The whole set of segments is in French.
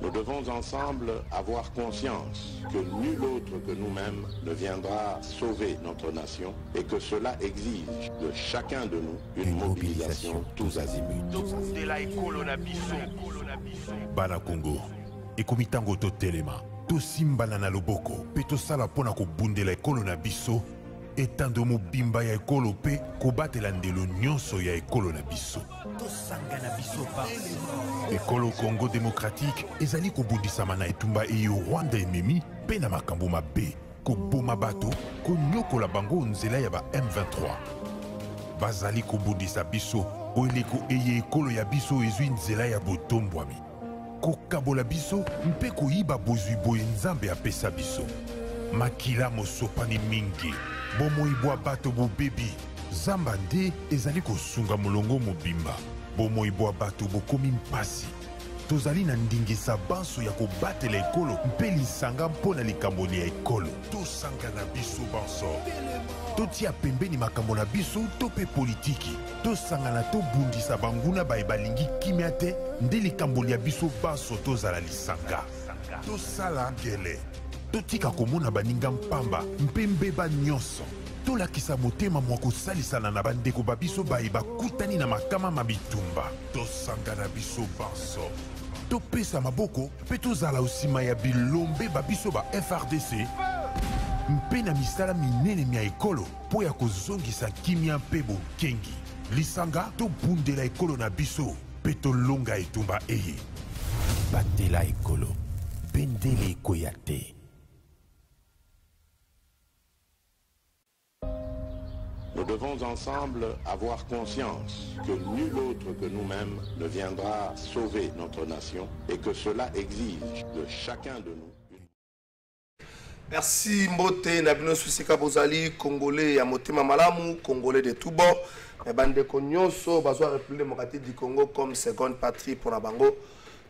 Nous devons ensemble avoir conscience que nul autre que nous-mêmes ne viendra sauver notre nation et que cela exige de chacun de nous une mobilisation tous azimuts. Bana Congo, ekomitango to telema, to simbana na loboko, pe to sala pona ko bundela ekolo na biso, etando mobimba ya ekolo pe ko batela ndelo nyonso ya ekolo na biso. To sangana biso pa. Ekolo Congo démocratique ezali ko bundisama na etumba eyo Rwanda ememi pe na makambo mabe, ko boma bato, ko nyokola bango nzela ya ba M23. Bazali ko bundisa biso, oeleko eye ekolo ya biso ezwi nzela ya botombwami. Kokabola biso mpe koyiba bozwi boye nzambe apesa biso. Makila mosopani mingi, bomoibwa bato bobebi, zamba nde ezali kosunga molongo mobimba. Bomoibwa bato bokomi mpasi. Tozali na ndingisa banso ya kobatela ekolo mpe lisanga mpona likamboli ya ekolo. Tosanga na biso banso. Totia pembeni makambo na biso to pe politiki. Tosangana tobundisa banguna baye balingi kimia te nde likamboli ya biso banso tozala lisanga. Tosala ngele. Totika komona baninga mpamba mpe mbeba nyonso. Tolakisa motema mwa kosalisana na bandeko babiso baye bakutani na makama mabitumba. Tosanga na biso banso. Topesa maboko mpe tozala osima ya bilombe babiso ba FRDC mpe na misala minene mia ekolo po ya kozongisa kimia mpe bokengi. Lisanga tobundela ekolo na biso mpe tolonga etumba eye. Batela ekolo, bendele ekoya te. Nous devons ensemble avoir conscience que nul autre que nous-mêmes ne viendra sauver notre nation et que cela exige de chacun de nous. Merci Mbote Nabino Susika Bozali, Congolais ya Motema Malamu, Congolais de tout bord. Mais bande Konyonso, Bazwa République démocratique du Congo comme seconde patrie pour la Bango,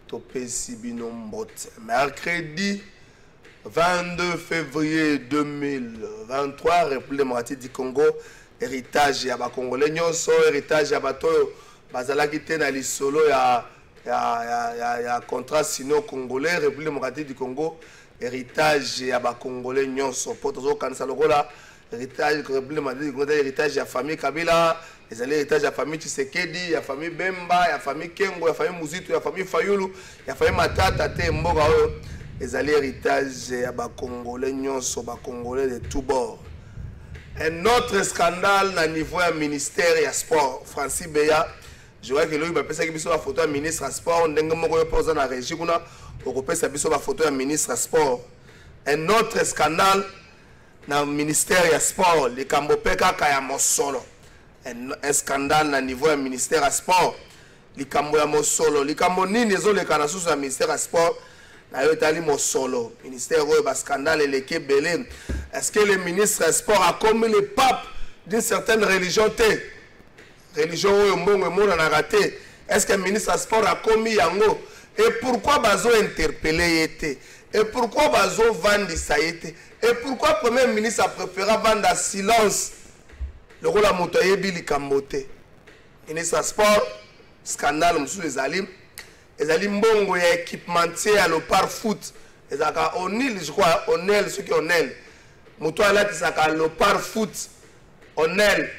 Topé Sibino Mbote. Mercredi 22 février 2023, République démocratique du Congo, héritage ya ba Congolais nyonso, héritage ya bato bazalaki te na lisolo ya contrat sino congolais, République démocratique du Congo, héritage ya ba Congolais nyonso. Po tozo kanisa lokola héritage République démocratique du Congo, héritage ya famille Kabila, ezali héritage ya famille Tshisekedi, ya famille Bemba, ya famille Kengo, ya famille Muzitu, ya famille Fayulu, ya famille Matata te mboka oyo ezali héritage ya ba Congolais nyonso, ba Congolais de tout bord. Un autre scandale au niveau du ministère du sport. Francis Beya, je vois que lui, il a fait la photo du ministre du sport. Il a fait la régie. Il a fait la photo du ministre du sport. Un autre scandale dans le ministère du sport. Le Kambopeka Kayamosolo. Un scandale au niveau du ministère du sport. Le Kamboyamosolo. Le Kambonini, les Kanasous du ministère du sport. Le ministère du scandale et le Kébélé. Est-ce que le ministre des Sports a commis le pape d'une certaine religion? Religion où raté. Est-ce que le ministre des Sports a commis yango? Et pourquoi Bazo interpellé été? Et pourquoi Bazo vendre ça été? Et pourquoi le premier ministre a préféré vendre à silence le rôle à Motoyebi Likambote? Ministre des Sports, scandale, monsieur les alim. Les alim bongo ya équipementier à l'Opar Foot. Les aka Onil, je crois, Onel, ceux qui Onel. Moto là tisaka Lopar Foot Onel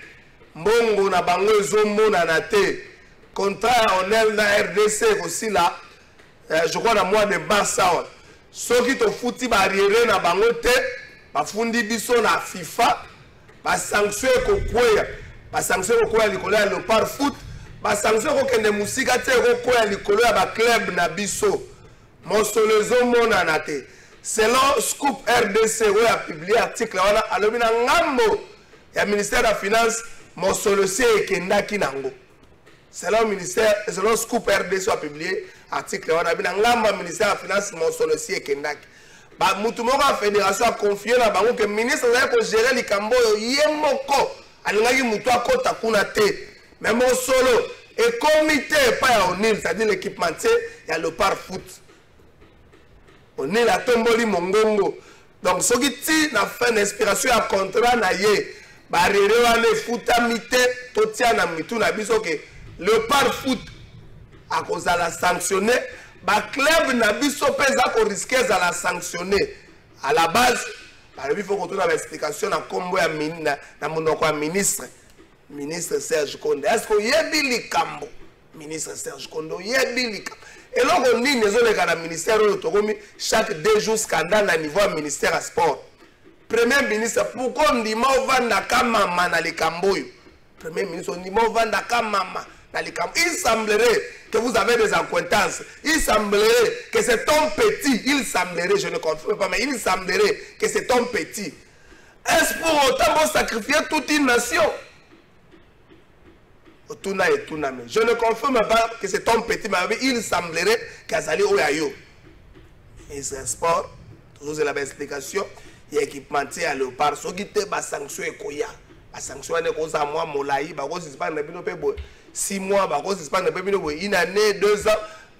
mbongo na bango ezomona na te contrat Onel na RDC aussi là je crois dans mois de mars soki to futi barrière na bango te bafundi biso na FIFA ba sanction ekokwea ba sanction ekokwea likolo ya Lopar Foot ba sanction kokende musika te ekokwea likolo ya ba club na biso mosolo ezomona na te. Selon Scoop RDC, où a publié l'article, on a allomi na ngambo ya ministère de la Finance, mon solution est kendaki nango. Selon Scoop RDC a publié l'article, on a mis na ngambo ministère de la Finance, mon solution est kendaki. Ba mutumoko la fédération a confié na bango que ministre va gérer les cambo yemoko alingaki mutu akota kuna te mais mon solo et comité pas ya Onil c'est-à-dire l'équipementier ya le par foot Onil a tomboli mongongo donc soki ti na fin d'inspiration ya contrat na ye ba rere wana efutamite totia na mitu na biso ke le par foot a kozala sanctionné ba club na biso pesa ko risquer za la sanctionner à la base il faut qu'on ait une explication na combo ya na monoko ya ministre Serge Konde. Est-ce que yebi likambo ministre Serge Konde yebi likambo et là on dit les autres dans ministère autonomie chaque 2 jours scandale à niveau ministère à sport. Premier ministre pourquoi on dit vanda kamama na likambo yo. Premier ministre on dit vanda kamama na likambo. Il semblerait que vous avez des acquaintances. Il semblerait que cet homme petit, il semblerait, je ne confirme pas, mais il semblerait que cet homme petit, est-ce pour autant pour sacrifier toute une nation? Je ne confirme pas que cet homme petit, mais il semblerait qu'Azali Oyayo. Et c'est un sport, toujours c'est la même explication, il y a équipementier à léopard, ce qui était la sanction et Koya. La sanction est comme ça, moi, Molaï, parce que c'est pas un peu 6 mois, parce que c'est pas un peu une année, 2 ans,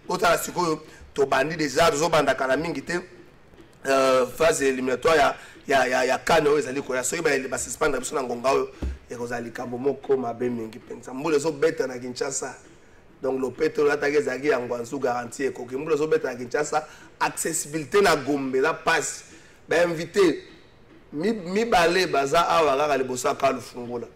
autant la suko, tu bandit déjà, tu bandes à Kalaming, phase éliminatoire, il y a Kano, ils allaient Koya, ceux qui va suspendre la personne en Gongao. Et vous allez Kabomoko, ma belle mingi pensa. Mboule zo bête na Kinshasa. Donc le pétrole attaqué zagi en Guangzhou garantie ko ki mboule zo bête na Kinshasa accessibilité na Gombe la passe. Ben invité mi balé baza awa kaka le bossa ka lufungola.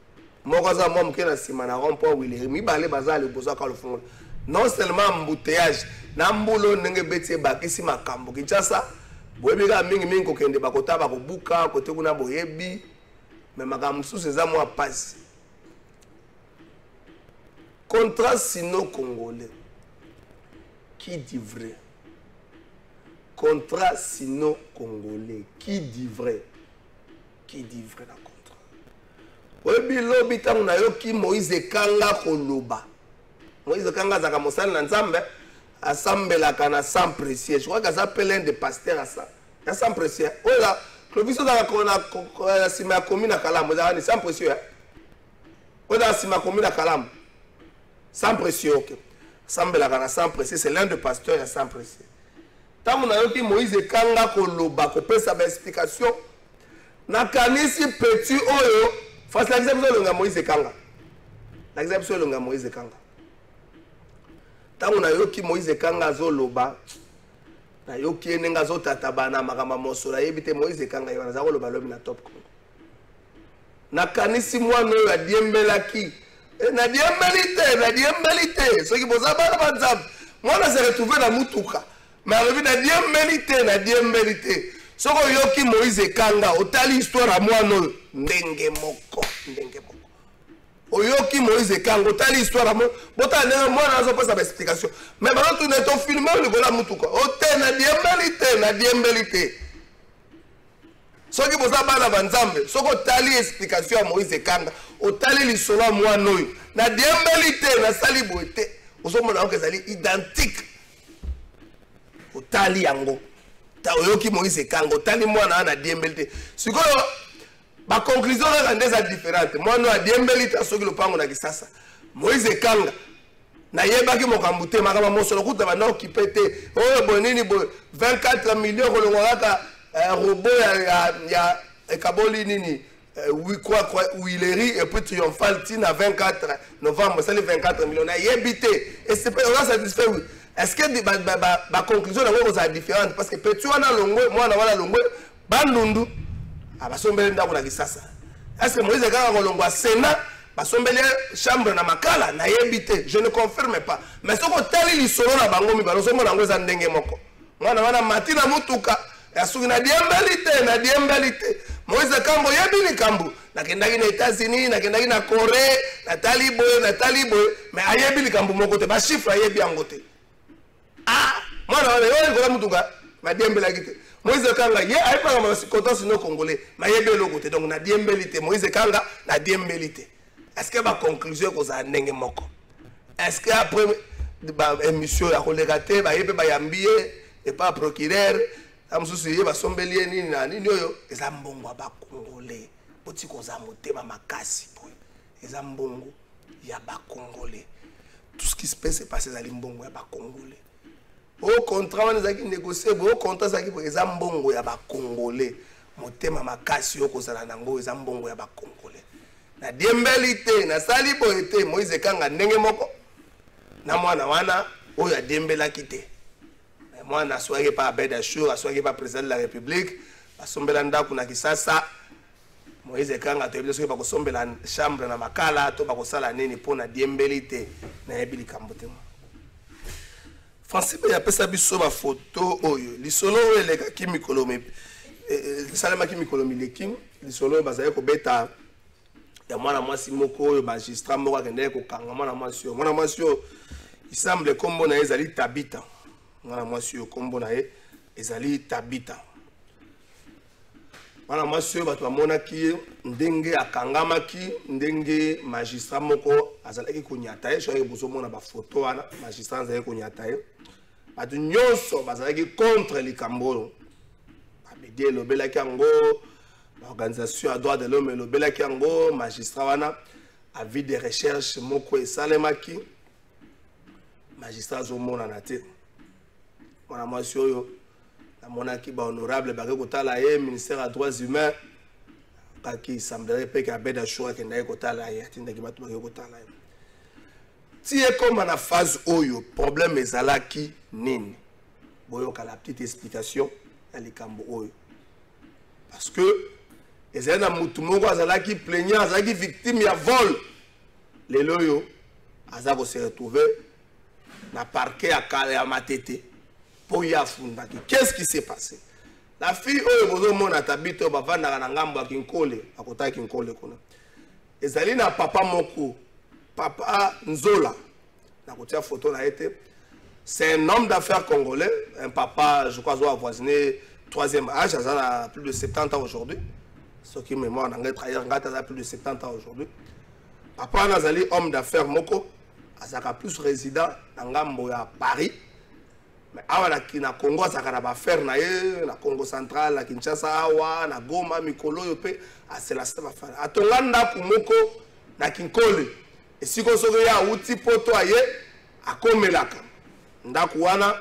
Moko za mom ke na sima na rond-point Wili mi balé baza le bossa ka lufungola. Non seulement embouteillage na mbulo ndenge beti bakisi makambo Kinshasa boyebi ka mingi ko kende bakota ba ko buka kote kuna boyebi. Mais madame sous ces amours à passer. Contrat sino-congolais. Qui dit vrai? Contrat sino-congolais. Qui dit vrai? Qui dit vrai dans le contrat? Oui, lobi tangu na yo ki Moïse Kanga koloba. Moïse Kanga zaka mosali na nzambe asambela kana sans précieux. Je crois que ça s'appelle un des pasteurs à ça. Il y a sans précieux. Oh là. Le vice de la Sima commune à Kalam, vous avez sans pression. Vous avez la Sima commune à Kalam, sans pression. Sans pression, c'est l'un des pasteurs sans pression. Tant que nous avons Moïse Kanga Koloba, qu'on peut savoir explication, Nakanisi petit oyo, face à l'exception de Moïse Kanga. L'exception de Moïse Kanga. Tant que nous avons Moïse Kanga Zoloba, na yoki enenga zota tabana makamba mosola yebite Moïse Kanga yona za koloba lobi na top Congo na kanisi mwana oyo adiembelaki na diembelite soki boza bana banzambe mwana se retrouver na mutuka mais revi na diembelite soko yoki Moïse Kanga otali histoire ya mwana oyo ndenge moko oyoki Moïse Kanga otali histoire mo botana mwana azo pesa ba explication mais maintenant tu ne to filmer le gola mutuka ote na diembelite soki boza bana banzambe soko tali explication ya Moïse Kanga otali lisolo mwana oyo na diembelite na sali boete osomona ko ezali identique otali yango ta oyoki Moïse Kanga otali mwana na diembelite sikoyo ma conclusion est différente. Moi, nous avons dit que ce qui est Moïse Kanga, na yebaki mokambute makama mosolo kuta bana okipete oh bonini 24 millions kolongaka robot ya ekaboli nini quoi Huilerie et puis triomphal tina 24 novembre c'est les 24 millions na yebité et c'est pas satisfait oui. Est-ce que ma conclusion est différente parce que petit wana longwe moi na wana longwe bandundu abasombele ndako na kisasa est-ce que Moïse Kanga kolongwa Sénat basombele chambre na makala na yebite je ne confirme pas mais ce que tali lisolo na bango mi balosomo nango za ndenge moko mwana wana matina mutuka ya suki na diembelite Moïse Kanga yebi ni kambu nakendaki na États-Unis nakendaki na Corée na taliboy mais ayebi ni kambu moko te ba chiffre ayebi yango te ah mwana wana yo ko mutuka na diembelaki te Moïse Kanga ye aipa ma content sino congolais ma yebe lokote donc na diembelite Moïse Kanga na diembelite est-ce que ma conclusion ko za ndenge moko est-ce que après émission ya kolekate ba yebe ba yambie et pas procureur amsusu ye ba sombelie nini na nini oyo eza mbongo ba congolais poti ko za motema makasi boy eza mbongo ya ba Congolais. Tout ce qui se passe c'est passé zali mbongo ya ba Congolais. Au contrat on ezaki négocier au contrat ça qui eza mbongo ya ba Congolais. Motema makasi yo kozala nango eza mbongo ya ba Congolais. Na Dembélé na sali boyete Moïse Kanga ndenge moko na mwana wana oyo ya Dembélé kité. Mwana soyez pas Abed Chour, soyez pas président de la République, asombela ndako na Kisasa. Moïse Kanga to biso ba kosombela chambre na makala to ba kosala nini pona Dembélé te na yebili kambote. Francis ya pesa biso ba photo oyo lisolo eleka kimikolo me salama kimikolo mileki lisolo bazaye ko beta ya mwana mwasi moko oyo magistrat moko akende ko kanga mwana mwasi oyo il semble kombo na ezali Tabita mwana mwasi oyo kombo na ezali Tabita mwana mwasi oyo bato bamonaki ndenge akangamaki ndenge magistrat moko azalaki konyata ye soki bozomona ba photo wana magistrat azalaki konyata ye bato nyonso bazalaki contre likambo oyo babedi elobelaki yango l'organisation à droit de l'homme elobelaki yango magistrat wana avis de recherche moko esalemaki magistrat azomonana te mwana mwasi oyo namonaki bahonorable bake kotala ye ministère ya droits humains kaki semblerait mpe ke Abed Chour akendaki kotala ye atindaki bato bake kotala ye ti ekoma na phase oyo problème ezalaki nini boyoka la petite explication ya likambo oyo parce que ezali na mutu moko azalaki plaignant azalaki victime ya vol lelo oyo aza kose retrouver na parquet ya Matete po ya fundaki. Qu'est-ce qui s'est passé? La fille oyo bozomona Tabita oyo bavandaka na ngambo ya Kinkole akotaki Kinkole kuna ezali na papa moko papa Nzola na kotia photo na ete c'est un homme d'affaires congolais un papa je crois doit avoisiner 3e âge a plus de 70 ans aujourd'hui ce qui me mémoire n'anglais trahir ngata a plus de 70 ans aujourd'hui papa nazali homme d'affaires moko azaka plus résident na ngambo ya Paris mais awa na Congo azaka na ba faire na ye na Congo central na Kinshasa awa na Goma mikolo yo pe asela ba faire atonga ndako moko na Kinkole esiko soko ya uti poto aye akomelaka ndako wana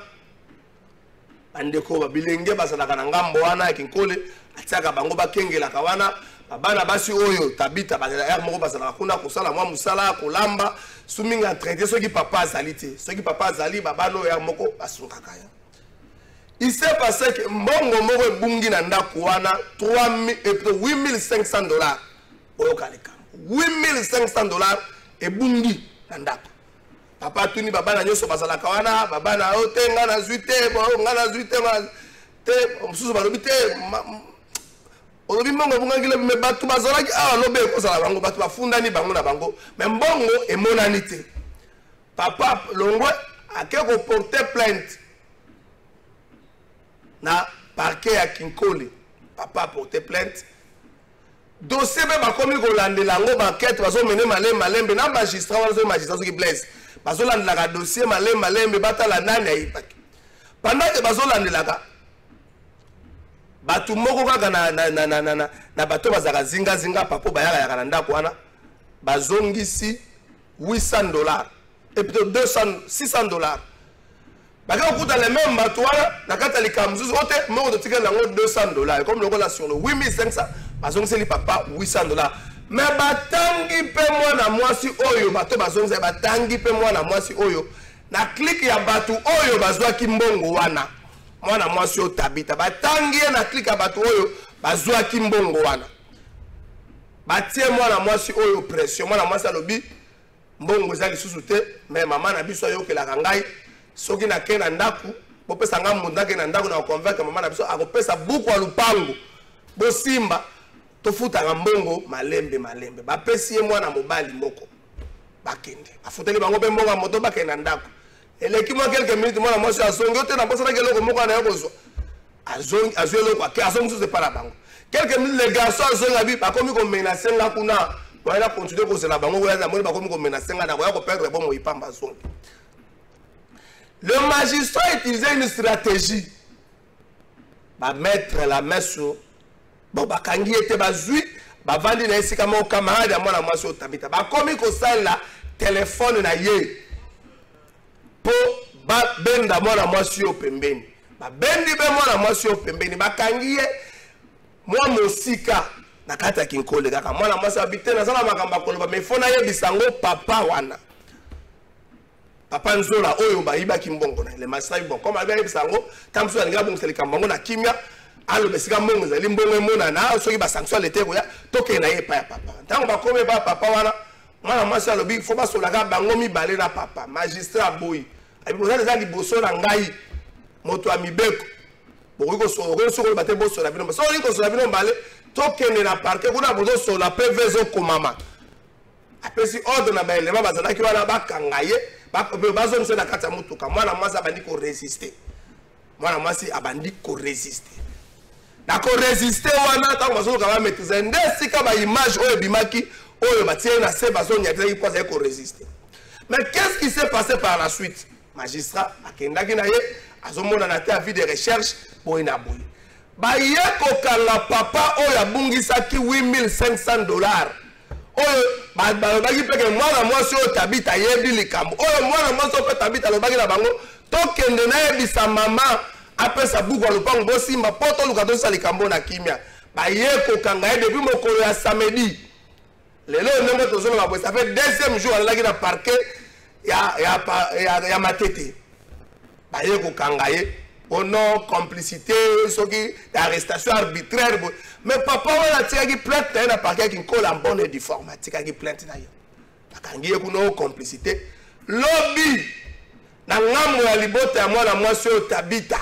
bandeko babilenge bazalaka na ngambo wana ya Kinkole atiaka bango bakengelaka wana babana basi oyo Tabita bazalaka moko bazalaka kuna kosala mwa musala kolamba suminga traité soki papa azali te soki papa azali babano ya moko basungaka ya il s'est passé que mbongo moko ebungi na ndako wana 8500 dollars oyo kaleka 8500 ebungi na ndako papa tuni babana nyoso bazalaka wana babana otenga na zuite bo ngana zuite ma te mususu balobi te olobi mbongo bungangile me batu bazalaki awa lobe ekozala bango batu bafundani bango na bango mais mbongo emonani te papa Longwe ake ko porter plainte na parquet ya Kinkole papa porter plainte dossier be bakomi kolandela ngo banquête bazomene malembe na magistrat wana magistrat soki blesse bazolandelaka dossier malembe batala nani ayipaki pendant que bazolandelaka batu moko kaka na bato bazaka zinga papo bayaka na ndako wana bazongisi $800 et plutôt 600 dollars baka okuta les mêmes bato wana na kata likamzuzu ote moko to tikela ngo $200 comme le là sur le 8500 bazongisi li papa $800 mais batangi pe mwana mwasi oyo bato bazongisa batangi pe mwana mwasi oyo na clique ya batu oyo bazwaki mbongo wana mwana mwasi oyo Tabita batangi na clique ya batu oyo bazwaki mbongo wana batie mwana mwasi oyo pression mwana mwasi alobi mbongo za lisusu te mais mama na biso ayokelaka ngai soki na ke na ndaku bopesa nga mundake na ndaku na convaincre mama na biso akopesa buku ya lupango bosimba tofuta mbongo malembe bapesi ye mwana mobali moko bakende afuteli bango pe mbongo moto bakende na ndaku eleki mwa quelques minutes mwana mwasi azongi ote na bosana keloko moko na yokozwa azongi azweloko ake azongi suze para bango quelques minutes les garçons azongi abi bakomi ko menacer nga kuna wala continuer kozela bango wala na moni bakomi ko menacer nga na ko perdre bon moipamba azongi. Le magistrat utilisait une stratégie ba mettre la main sur bon bakangi était bazui bavandi na esika mo camarade ya mwana mwasi otabita bakomi kosala telefone na ye po babenda mwana mwasi yo pembeni babendi be mwana mwasi yo pembeni bakangi ye mwa mosika na kati ya kinkole kaka mwana mwasi abite na sala makambo akoloba mais fona yebisa ngo papa wana papa nzola oyo bayiba kimbongo na le masai bon comme abi yebisa ngo tamso alinga bongo likambo na kimia alo besika mbongo zali mbongo mona na soki ba sanction lete ko ya toke na ye pa ya papa ntango bakome ba papa wana mwana mwasi alobi fo basolaka bango mibale na papa magistrat boyi abi kozala za liboso na ngai moto ya mibeko bokoki kosokoki bate bosola bino soki kosola bino mbale tokende na parke kuna bozosola mpe ve ezokomama apesi ordre na baelema bazalaki wana bakanga ye bazongisa na kati ya motuka mwana mwasi abandi koresiste mwana mwasi abandi koresiste na koresiste wana ntango bazoluka bametrize nde esika baimage oyo ebimaki oyo batie na se bazonyakisaki mpo azali koresiste mais qu'est-ce qui s'est passé par la suite magistrat akendaki na ye azomonana te avis de recherche boye na boye baye kokanga papa oyo abungisaki $8500 oyo balobaki peke mwana mwasi oyo tabita ayebi likambo oyo mwana mwasi oyo tabita alobaki na bango tokende nayebisa mama apesa buku ya lopango bosimba mpo toluka tosala likambo na kimia baye kokanga ye depuis mokolo ya samedi lelo ndenge tozoloba boye ça fait deuxième jour alalaki na parquet ya matete baye kokanga ye au nom complicité soki arrestation arbitraire mais papa wana atikaki plainte na ye na parquet yaki nkola mbone et difforme atikaki plainte na ye bakangi ye kuna complicité lobi na ngambo ya libota ya mwana mwasi oyo tabita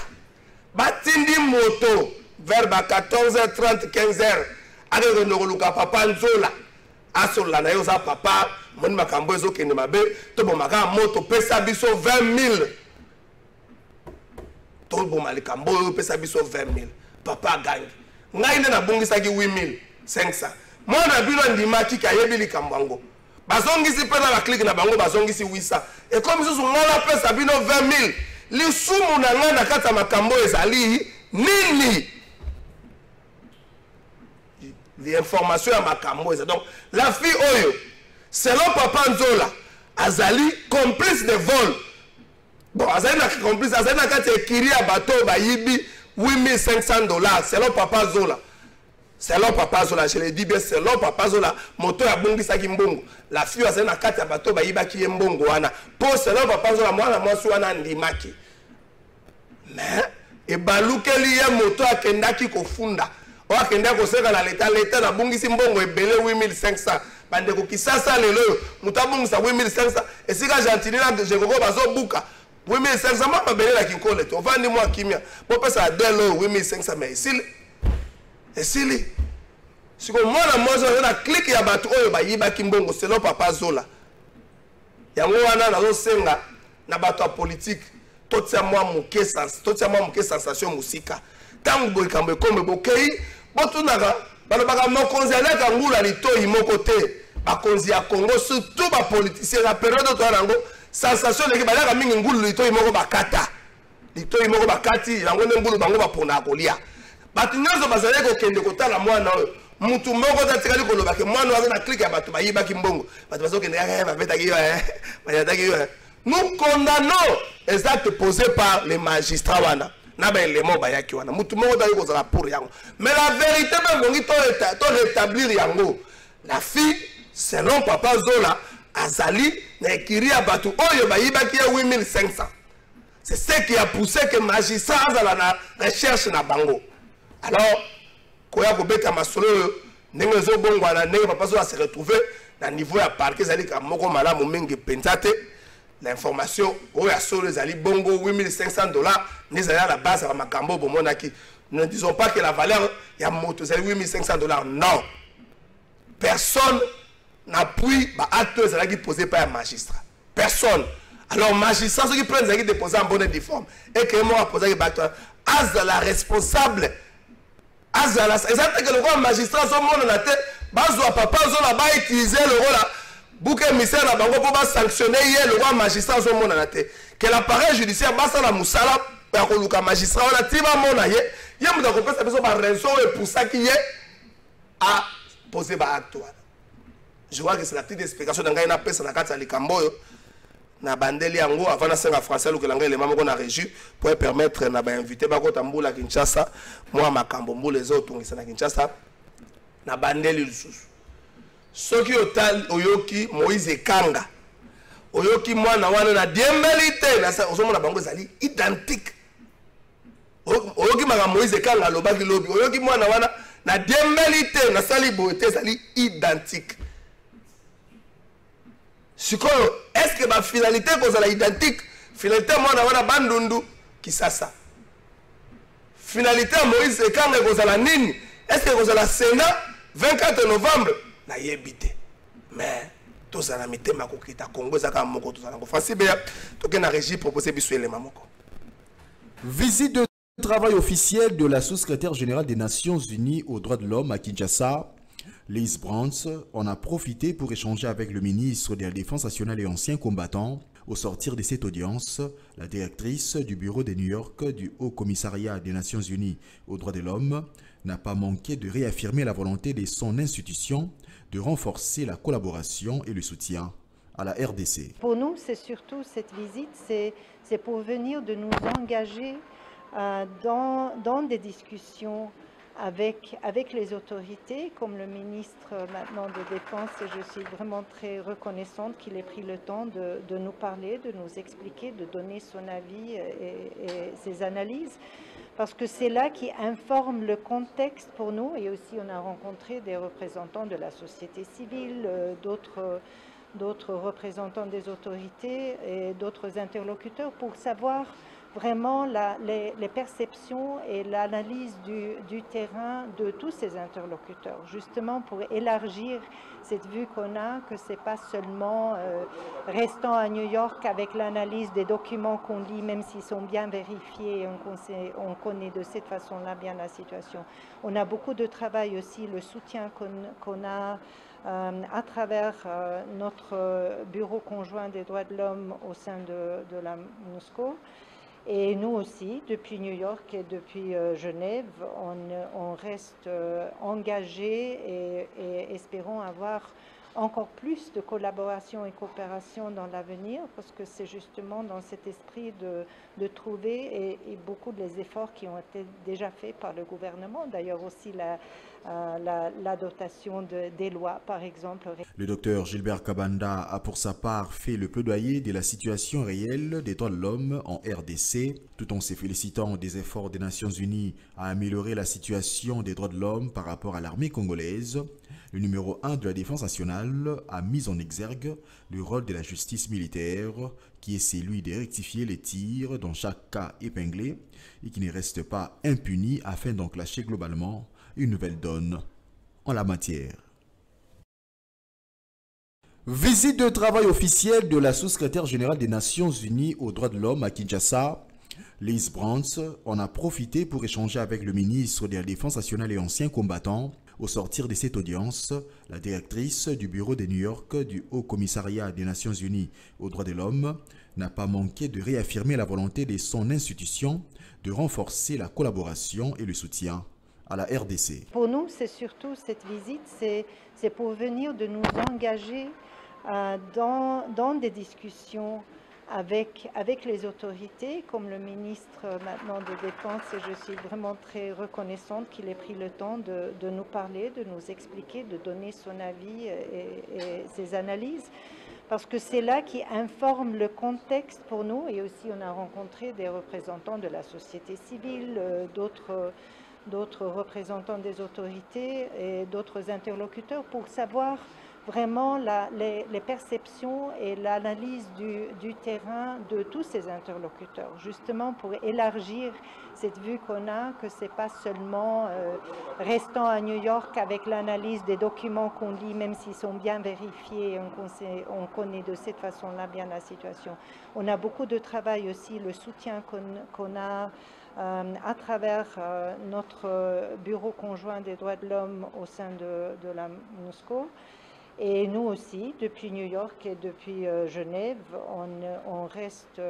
batindi moto vers ba 14h30 15h akekende koluka papa nzola asolola na ye oza papa moni makambo ezokende mabe tobomaka moto pesa biso 20 000 toboma likambo oyo pesa biso 20 000 papa agangi ngai nde nabongisaki 8500 mwana bino ndimaki kayebi likambo yango bazongisi mpe na baklike na bango bazongisi 800 ekomi susu ngai napesa bino 20 000 lisumu na ngai na kati ya makambo ezali nini l'information ya makambo eza donc la fille oyo selon papa nzola azali complice de vol bon azali na complice azali na kati ekiri ya bato bayibi $8500 selon papa zola je le dis bien selon papa zola moto ya bongisaki mbongo la fille azali na kati ya bato bayibaki ye mbongo wana po selon papa zola mwana mwasi wana ndimaki mais ebalukeli ye moto akendaki kofunda o akendaki koseka na leta na bongisi mbongo ebele 8500 bandeko kisasa lelo moto abongisa 8500 esika gentili na jekoko bazobuka 8500 mwa babele la kinkole to vandi mwa kimia po pesa delo 8500 mais esili siko mwana mwazo na clique ya batu oyo bayiba kimbongo selon papa zola yango wana nazo senga na bato ya politique totia mwa muke sensation musika tangu boy kambe kombe bokei botunaka balobaka mokonzi aleka ngula litoyi moko te bakonzi ya Congo surtout ba politicien na période to yango sensation leki balaka mingi ngulu litoyi moko bakata litoyi moko bakati yango ne ngulu bango bapona kolia batu nyozo bazali kokende kotala mwana oyo mutu moko tatikali koloba ke mwana waza na clique ya batu bayibaki mbongo batu bazokende ya babetaki yo bayataki yo. Nous condamnons les actes posés par les magistrats wana na ba élément bayaki wana mutu moko dali kozala pour yango mais la vérité même bongi to rétablir yango la fille selon papa Zola azali na ekiri ya batu oyo bayibaki ya 8500 c'est ce qui a poussé que magistrat azala na recherche na bango alors koya kobeta masolo ndenge ezobongwana ndenge papa Zola se retrouver na niveau ya parquet ezali ka moko malamu mingi pentate l'information oyo ya solo ezali bongo $8500 nezali à la base ya makambo bomonaki. Ne disons pas que la valeur ya moto ezali $8500 non, personne n'appuie ba acte ezalaki posé par un magistrat, personne. Alors magistrat ceux qui prennent ezalaki déposé en bonne et due forme et que moi posé ba azala responsable azala exactement que le roi magistrat so mona na te bazwa papa zo la ba utiliser le rôle bouquet misère na bango pour ba sanctionner hier le roi magistrat so mona na te que l'appareil judiciaire basa la musala ya koluka magistrat on a tiba mona ye muta kopesa biso ba raison et pour ça qui est à poser ba acte. Je vois que c'est la petite explication de Ngaïna Pesa na kati ya likamboyo. Na bandeli yango avant na senga français lo que l'anglais les mamoko na régie pour permettre na ba inviter ba ko tambula Kinshasa moi makambo mbula les autres ngisa na Kinshasa na bandeli lususu. Soki otal oyoki Moïse Ekanga oyoki mwana wana na diembelité na ça osomona bango ezali identique. Oyoki maka Moïse Ekanga lobaki lobi oyoki mwana wana na diembelité na sali boité ezali identique. Est-ce que la finalité est identique? Finalité, moi, on a bandundu qui ça. Finalité, Moïse Ekanga est la nini? Est-ce que vous la Sénat 24 novembre? Na yebite. Mais, tous les amis, ma kokita Congo, ça comme moko tous les amis. Francis Béa, tout que na régie proposé bisué les mamoko. Visite de travail officiel de la sous-secrétaire générale des Nations Unies aux droits de l'homme à Kinshasa. Lise Brantz en a profité pour échanger avec le ministre de la Défense nationale et ancien combattant. Au sortir de cette audience, la directrice du bureau de New York du Haut Commissariat des Nations Unies aux droits de l'homme n'a pas manqué de réaffirmer la volonté de son institution de renforcer la collaboration et le soutien à la RDC. Pour nous, c'est surtout cette visite, c'est pour venir de nous engager dans des discussions avec les autorités, comme le ministre maintenant de Défense, et je suis vraiment très reconnaissante qu'il ait pris le temps de nous parler, de nous expliquer, de donner son avis et ses analyses, parce que c'est là qui informe le contexte pour nous, et aussi on a rencontré des représentants de la société civile, d'autres représentants des autorités et d'autres interlocuteurs pour savoir vraiment les perceptions et l'analyse du terrain de tous ces interlocuteurs, justement pour élargir cette vue qu'on a, que ce n'est pas seulement restant à New York avec l'analyse des documents qu'on lit, même s'ils sont bien vérifiés, et on connaît de cette façon-là bien la situation. On a beaucoup de travail aussi, le soutien qu'on a à travers notre bureau conjoint des droits de l'homme au sein de la MONUSCO. Et nous aussi, depuis New York et depuis Genève, on reste engagés et espérons avoir encore plus de collaboration et coopération dans l'avenir, parce que c'est justement dans cet esprit de trouver et beaucoup des efforts qui ont été déjà faits par le gouvernement, d'ailleurs aussi la dotation des lois, par exemple. Le docteur Gilbert Kabanda a pour sa part fait le plaidoyer de la situation réelle des droits de l'homme en RDC, tout en se félicitant des efforts des Nations Unies à améliorer la situation des droits de l'homme par rapport à l'armée congolaise. Le numéro 1 de la Défense nationale a mis en exergue le rôle de la justice militaire, qui est celui de rectifier les tirs dans chaque cas épinglé et qui ne reste pas impuni afin d'enclencher globalement une nouvelle donne en la matière. Visite de travail officielle de la sous-secrétaire générale des Nations Unies aux droits de l'homme à Kinshasa. Lise Brantz en a profité pour échanger avec le ministre de la Défense nationale et ancien combattant. Au sortir de cette audience, la directrice du bureau de New York du Haut Commissariat des Nations Unies aux droits de l'homme n'a pas manqué de réaffirmer la volonté de son institution de renforcer la collaboration et le soutien à la RDC. Pour nous, c'est surtout cette visite, c'est pour venir de nous engager dans des discussions avec les autorités, comme le ministre maintenant de Défense, et je suis vraiment très reconnaissante qu'il ait pris le temps de nous parler, de nous expliquer, de donner son avis et ses analyses, parce que c'est là qui informe le contexte pour nous, et aussi on a rencontré des représentants de la société civile, d'autres représentants des autorités et d'autres interlocuteurs pour savoir vraiment les perceptions et l'analyse du terrain de tous ces interlocuteurs, justement pour élargir cette vue qu'on a, que ce n'est pas seulement restant à New York avec l'analyse des documents qu'on lit, même s'ils sont bien vérifiés, et on connaît de cette façon-là bien la situation. On a beaucoup de travail aussi, le soutien qu'on a à travers notre bureau conjoint des droits de l'homme au sein de la MONUSCO. Et nous aussi, depuis New York et depuis Genève, on reste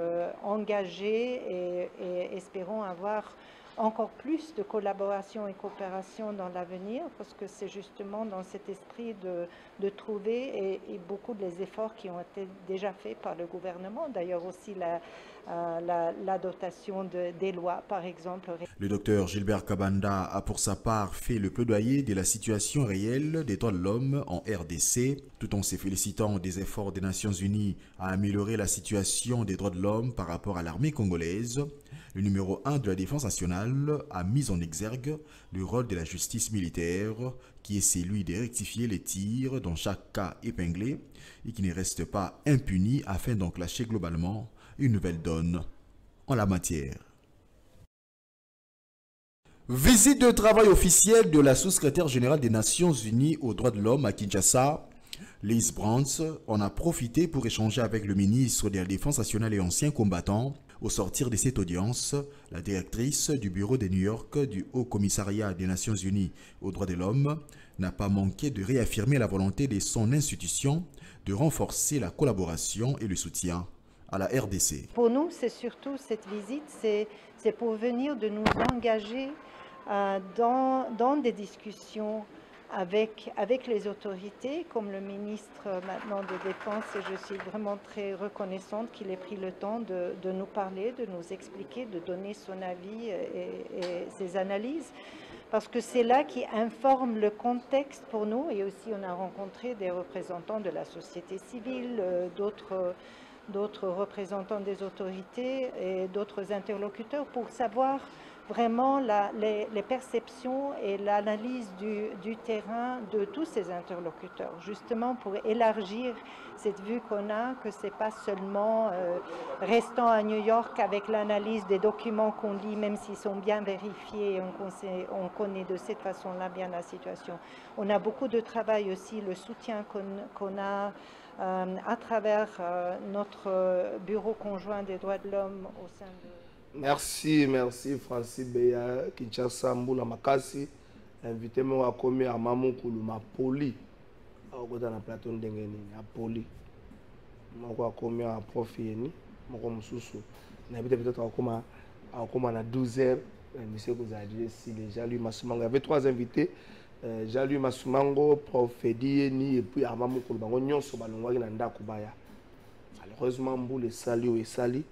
engagés et espérons avoir encore plus de collaboration et coopération dans l'avenir, parce que c'est justement dans cet esprit de trouver et beaucoup des efforts qui ont été déjà faits par le gouvernement, d'ailleurs aussi la dotation des lois, par exemple. Le docteur Gilbert Kabanda a pour sa part fait le plaidoyer de la situation réelle des droits de l'homme en RDC, tout en se félicitant des efforts des Nations Unies à améliorer la situation des droits de l'homme par rapport à l'armée congolaise. Le numéro 1 de la Défense nationale a mis en exergue le rôle de la justice militaire, qui est celui de rectifier les tirs dans chaque cas épinglé et qui ne reste pas impuni afin d'enclencher globalement une nouvelle donne en la matière. Visite de travail officielle de la sous-secrétaire générale des Nations Unies aux droits de l'homme à Kinshasa. Liz Brands en a profité pour échanger avec le ministre de la Défense nationale et ancien combattant. Au sortir de cette audience, la directrice du bureau de New York du Haut Commissariat des Nations Unies aux droits de l'homme n'a pas manqué de réaffirmer la volonté de son institution de renforcer la collaboration et le soutien à la RDC. Pour nous, c'est surtout cette visite, c'est pour venir de nous engager dans des discussions avec les autorités, comme le ministre maintenant de Défense, et je suis vraiment très reconnaissante qu'il ait pris le temps de nous parler, de nous expliquer, de donner son avis et ses analyses, parce que c'est là qui informe le contexte pour nous, et aussi on a rencontré des représentants de la société civile, d'autres représentants des autorités et d'autres interlocuteurs pour savoir vraiment les perceptions et l'analyse du terrain de tous ces interlocuteurs, justement pour élargir cette vue qu'on a, que ce n'est pas seulement restant à New York avec l'analyse des documents qu'on lit, même s'ils sont bien vérifiés, on connaît de cette façon-là bien la situation. On a beaucoup de travail aussi, le soutien qu'on a à travers notre bureau conjoint des droits de l'homme au sein de... Merci Francis Beya, Kinshasa Mboula Makasi, invité moi à commis à Mamou Koulouma Poli, au dans la plateau d'Engeni, à Poli. Moi à commis à Profieni, moi comme Soussou. N'habite peut-être à comme à 12h, monsieur vous a dit si les Jean-Louis Massumango. Il y avait 3 invités, Jean-Louis Massumango, Profedieni et puis à Mamou Koulouma. Nyon Sobalongwa Nanda Kubaya. Malheureusement, Mboule Sali et Sali.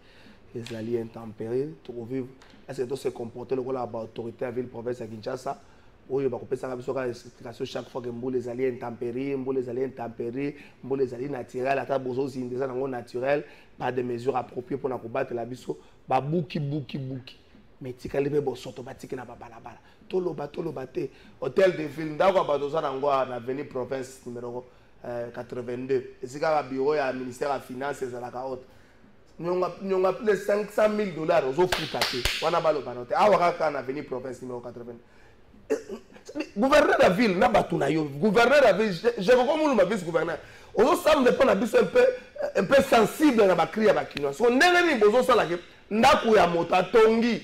Les alliés intempérés, pour vivre, est-ce que se comporter le rôle de l'autorité à ville province à Kinshasa, où il va couper ça explication chaque fois que les alliés intempérés, les alliés intempérés, les alliés naturels, à table aux des animaux naturels, pas de mesures appropriées pour combattre la biso, ba bouki. Mais tu calmes bon soto batiki na baba la bala. Toloba te. Hôtel de ville, d'accord, ba dosa n'angwa na avenue province numéro 82. Et c'est quand bureau à ministère des Finances à la carotte. Nous avons appelé $500 000 aux autres foutattés. On a balle au banoté. Ah, on a venu province numéro 80. Gouverneur de la ville, n'a pas tout naïo. Gouverneur de la ville, je recommande ma vice-gouverneur. Aux autres, ça me dépend d'un un peu sensible dans la crise à la Kinoa. Si on n'est pas besoin de ça, n'a pas moto tongi.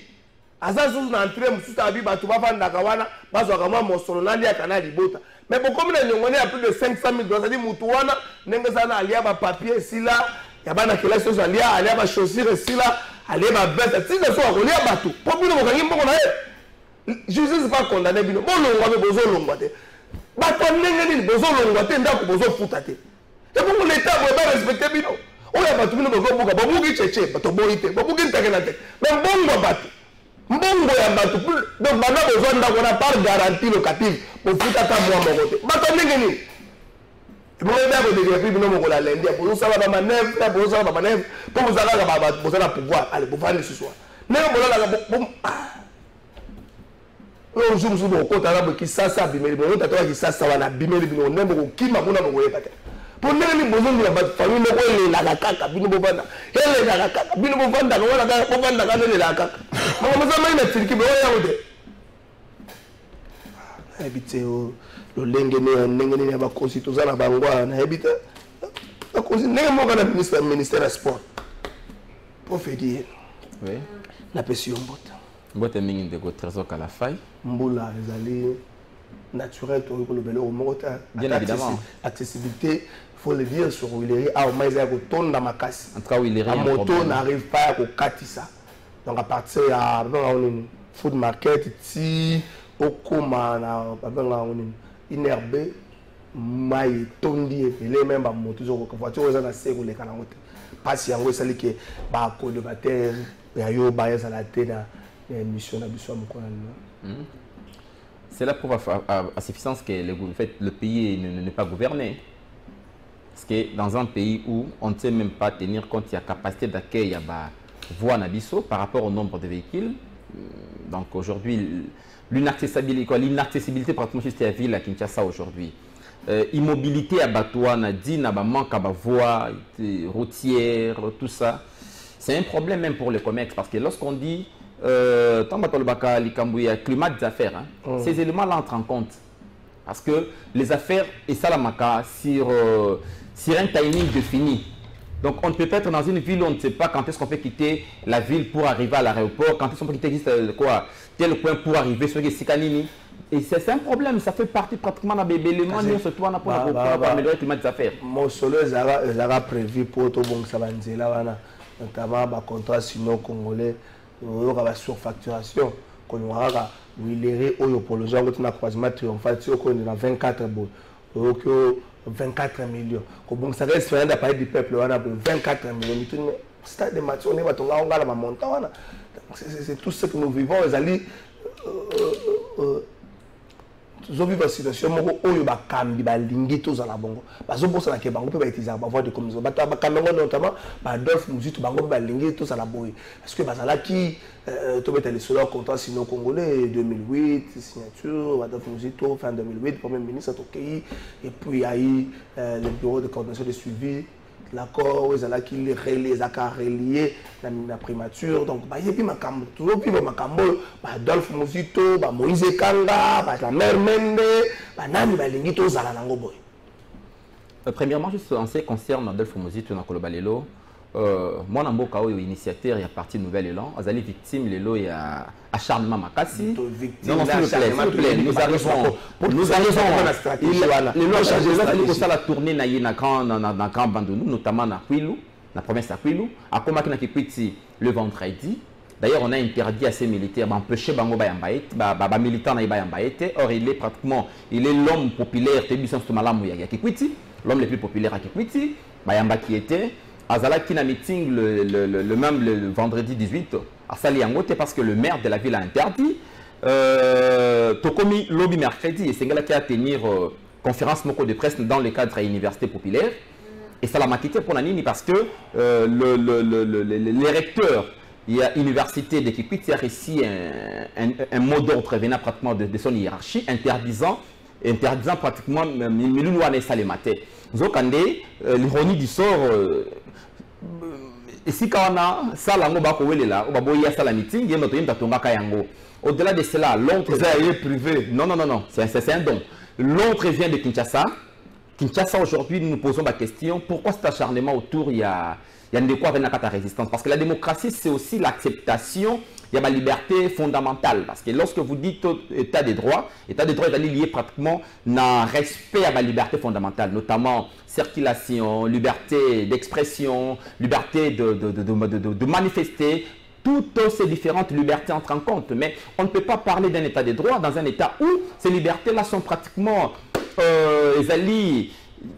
Azazou na entrée, monsieur Tabi, tu vas faire Nakawana, parce que moi, mon solonali à Canal Bota. Mais pour comme nous avons plus de $500 000, c'est-à-dire Moutouana, nous avons un papier ici là. Il y a des choses qui sont liées à des chaussures ici là, à des bêtes. Si nous sommes reliés à tout, pour nous, nous avons justice n'est pas condamné. Bon, nous avons besoin de l'ongouaté. Bateau n'est pas besoin de l'ongouaté, nous avons besoin de foutaté. Et pour l'État, vous devez respecter Bino. On a battu nous, nous avons beaucoup de tchétchés, bateau boité, beaucoup de takenate. Mais bon, bateau. Mbongo ya bateau. Donc, nous avons besoin d'avoir pas de garantie locative pour foutaté à moi, mon côté. Bateau n'est pas. Et pour les gens qui ont la lundi, pour nous savoir la manœuvre, pour nous savoir la manœuvre, pour vous avoir le pouvoir. Allez, pour faire ce soir. Mais on va la jour où on compte arabe qui ça bimeli, on t'a qui ça va bimeli, on aime qui m'a pas pour nous les besoins de la famille, on est la caca, bino bovanda. Elle est la caca, bino bovanda, on a la bovanda, on est la caca. On va jamais mettre qui veut habiter le lengene ba constitution na bangwa na habiter la constitution mo kana ministère des sports pour faire dire oui la pression bote mingi ndeko trésor kala fay mbula ezali naturel to ko le belo mota bien évidemment accessibilité faut le dire sur Willery a au moins ya ko tonda makasi en tout cas Willery a moto n'arrive pas à ko katisa donc à partir à food market ti okoma na babanga inerbe mai tondi efele même ba moto zo ko voiture za na seko le kana ngote pasi yango esali ke ba collaborateur ya yo ba ya la tena mission na biso mokona. C'est la preuve à suffisance que le pays n'est pas gouverné. Parce que dans un pays où on ne sait même pas tenir compte de la capacité d'accueil à la voie Nabiso par rapport au nombre de véhicules, donc aujourd'hui, l'inaccessibilité pratiquement juste à la ville à Kinshasa aujourd'hui. Immobilité à Batouana, Dina, manque à la voie routière, tout ça. C'est un problème même pour le commerce parce que lorsqu'on dit climat des affaires, ces éléments-là entrent en compte. Parce que les affaires et Salamaka sur un timing défini. Donc on ne peut pas être dans une ville où on ne sait pas quand est-ce qu'on peut quitter la ville pour arriver à l'aéroport, quand est-ce qu'on peut quitter tel point pour arriver sur les Sikanini. Et c'est un problème, ça fait partie pratiquement de l'élément pour améliorer le climat des affaires. Mon solo est prévu pour tout bon Sabanzela, notamment le contrat sino-congolais, la surfacturation, qu'on aura milléré pour le genre de croisement triomphal, on a 24 bouts. 24 millions. Comme ça reste un appareil du peuple, on a 24 millions. C'est des matchs, on est à la montagne. C'est tout ce que nous vivons. Nous vivons une situation où il y a des balingi tous à la bongo. Parce que pour ça, les banques peuvent utiliser la voie de commission. Notamment, Adolphe Mouzit, banques peuvent balingi tous à la boue. Parce que là qui tu mets les soldats contrat sino congolais 2008 signature Adolphe Mouzit fin 2008 premier ministre au pays et puis il y a eu le bureau de coordination de suivi l'accord là qui les a relié la primature donc bah il y a makambo toujours puis makambo Adolphe Mouzit Moïse Kanga la mère Mende nani balingi to zala nango boy. Premièrement juste en ce qui concerne Adolphe Mouzit na Kolobalelo. Moi, je suis initiateur et parti Nouvel Élan. Vous allez victime, il y a acharnement Makassi. Non, s'il vous plaît, nous arrivons. Il a la tournée dans grand bande de nous, notamment dans Kwilu, la province de Kwilu. À Komaki Nakikwiti le vendredi. D'ailleurs, on a interdit à ces militaires d'empêcher Bango Bayambaïte, militants Bayambaïte. Or, il est l'homme populaire, l'homme le plus populaire à Kikwiti, Bayamba qui était. Azala qui a meeting le vendredi 18 à Saliangote parce que le maire de la ville a interdit. Tokomi lobby mercredi et c'est là qui a tenir conférence de presse dans le cadre de l'université populaire. Et ça l'a quitté pour Nanini parce que les recteurs de l'université de Kikwiti a reçu un mot d'ordre venant pratiquement de son hiérarchie interdisant pratiquement Milouane Salemate. Zokande, l'ironie du sort. Ici, quand on a ça, au-delà de cela, l'autre est privé. Non, c'est un don. L'autre vient de Kinshasa. Kinshasa, aujourd'hui, nous nous posons la question pourquoi cet acharnement autour, il y a de quoi venir à la résistance? Parce que la démocratie, c'est aussi l'acceptation. Il y a la liberté fondamentale. Parce que lorsque vous dites état des droits est lié pratiquement à respect à la liberté fondamentale, notamment circulation, liberté d'expression, liberté de manifester. Toutes ces différentes libertés entrent en compte. Mais on ne peut pas parler d'un état des droits dans un état où ces libertés-là sont pratiquement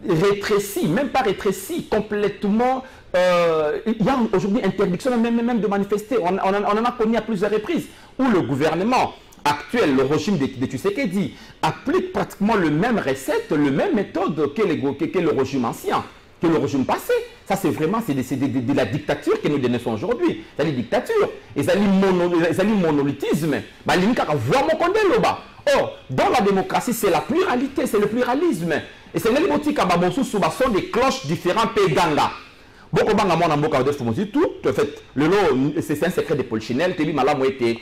rétrécies, même pas rétrécies, complètement. Il y a aujourd'hui interdiction même de manifester. On en a connu à plusieurs reprises où le gouvernement actuel, le régime de Tshisekedi, applique pratiquement le même recette, le même méthode que le régime ancien, que le régime passé. Ça, c'est vraiment de la dictature que nous dénonçons aujourd'hui. C'est la dictature. Et c'est le monolithisme. Or, dans la démocratie, c'est la pluralité, c'est le pluralisme. Et c'est sont des cloches différentes péganga. Beaucoup banga mon amboka Adolphe Mouzit tout en fait le lot c'est un secret de Polichinelle Tébi Malamu était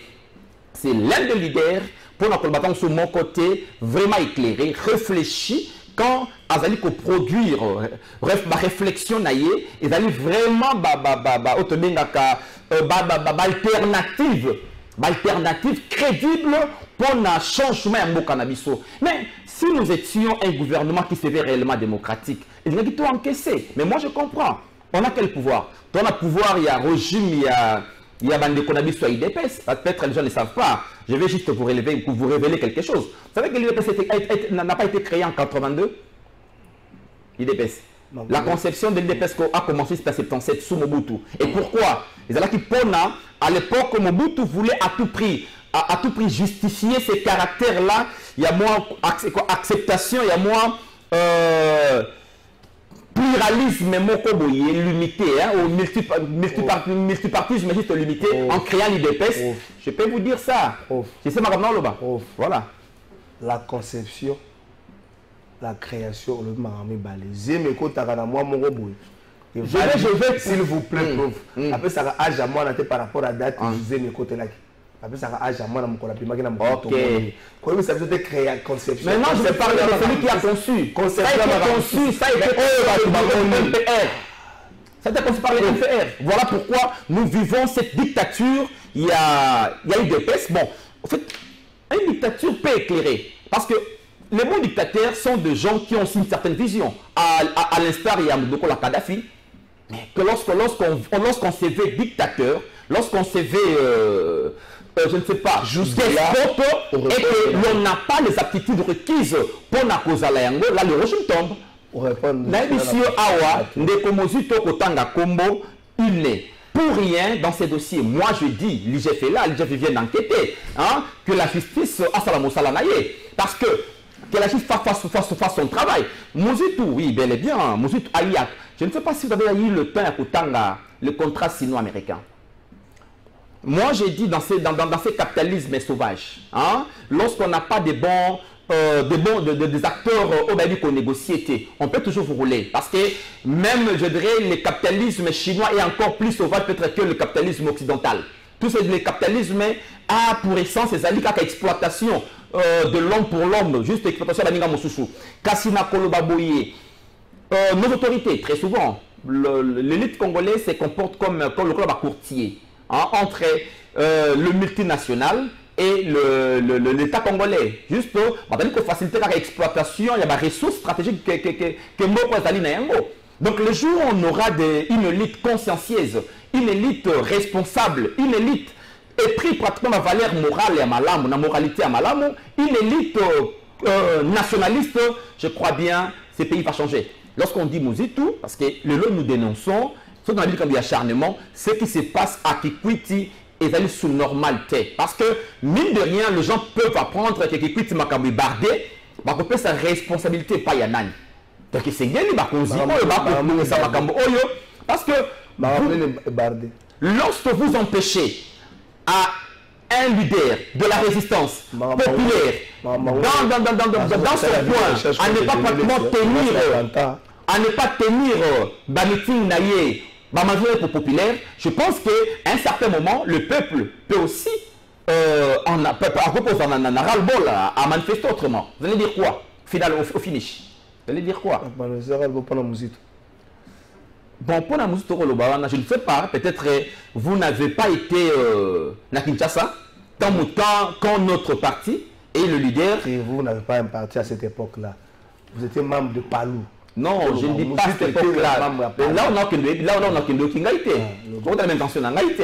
c'est l'un des leaders pour notre combattant sur mon côté vraiment éclairé réfléchi quand azali ko produire ma réflexion naie ils allaient vraiment alternative crédible pour un changement à Canabiso. Mais si nous étions un gouvernement qui se veut réellement démocratique, il n'y a tout encaissé. Mais moi je comprends. On a quel pouvoir? Dans le pouvoir, il y a régime, il y a il y a Bande Konabi soit IDPS. Peut-être les gens ne savent pas. Je vais juste vous révéler quelque chose. Vous savez que l'IDPS n'a pas été créé en 82? IDPS. La conception de l'IDPS a commencé en 77 sous Mobutu. Et pourquoi? Ils allaient qui Pona, à l'époque, Mobutu voulait à tout prix justifier ces caractères-là. Il y a moins acceptation, il y a moins pluralisme limité, hein, au multipartisme juste limité, en créant l'IDPS. Je peux vous dire ça. Je sais ma là-bas. Voilà. La conception, la création, le marami balayé, mais quand tu as moi mon robot. Je vais, s'il vous plaît, prof. Après ça, âge à moi, par rapport à la date, je vais me côté là. Après ça, âge à moi, je vais me côté. Comment ça veut dire créer la conception? Maintenant, je vais parler de celui qui a conçu. Ça a été conçu, ça a été NPR. Ça a été conçu par les NPR. Voilà pourquoi nous vivons cette dictature. Il y a eu des pestes. Bon, en fait, une dictature peut éclairer. Parce que les bons dictateurs sont des gens qui ont aussi une certaine vision. À l'instar, il y a Moudoukou la Kadhafi. Mais que lorsqu'on se veut dictateur, lorsqu'on se veut, je ne sais pas, despote, et que l'on n'a pas les aptitudes requises pour la cause à la là le régime tombe. Il n'est pour rien dans ces dossiers. Moi je dis, l'IGF est là, l'IGF vient d'enquêter, hein, que la justice a Salamosalanaye. Parce que la justice fasse son travail. Mouzitou, oui, bel et bien, Mouzitou Ayat. Je ne sais pas si vous avez eu le temps à Koutanga, le contrat sino-américain. Moi, j'ai dit dans ces capitalismes sauvages, hein, lorsqu'on n'a pas des acteurs qu'on négocie, on peut toujours vous rouler. Parce que même, je dirais, le capitalisme chinois est encore plus sauvage peut-être que le capitalisme occidental. Tout le capitalisme a pour essence ces alliés exploitation de l'homme pour l'homme, juste exploitation de la Ninga Mosusu. Kassina Kolobaboye. Nos autorités, très souvent, l'élite congolaise se comporte comme le club à courtier, hein, entre le multinational et l'État congolais. Juste pour faciliter l'exploitation, il y a des ressources stratégiques que nous. Donc le jour où on aura une élite consciencieuse, une élite responsable, une élite épris pratiquement la valeur morale et à malamu, la moralité à malamu, une élite nationaliste, je crois bien, ce pays va changer. Lorsqu'on dit Mouzitou, parce que le lot nous dénonçons, ce qu'on a dit comme acharnement, ce qui se passe à Kikwiti est allé sous normalité. Parce que, mine de rien, les gens peuvent apprendre que Kikwiti m'a bardé, bah, peut sa responsabilité pas Yanan. Donc c'est bien, parce que lorsque vous empêchez à un leader de la résistance populaire dans son point à ne pas pratiquement tenir meeting naïe majorité populaire, je pense qu'à un certain moment le peuple peut aussi reposer en ras-le-bol à manifester autrement. Vous allez dire quoi au finish? Vous allez dire quoi? Bon, pour la musique, je ne sais pas, peut-être vous n'avez pas été à Kinshasa, quand notre parti et le leader... Et vous n'avez pas un parti à cette époque-là. Vous étiez membre de Palou. Non, je ne dis pas cette époque-là. Là, on a qu'une Kingaïté. On a la même intention en Haïti.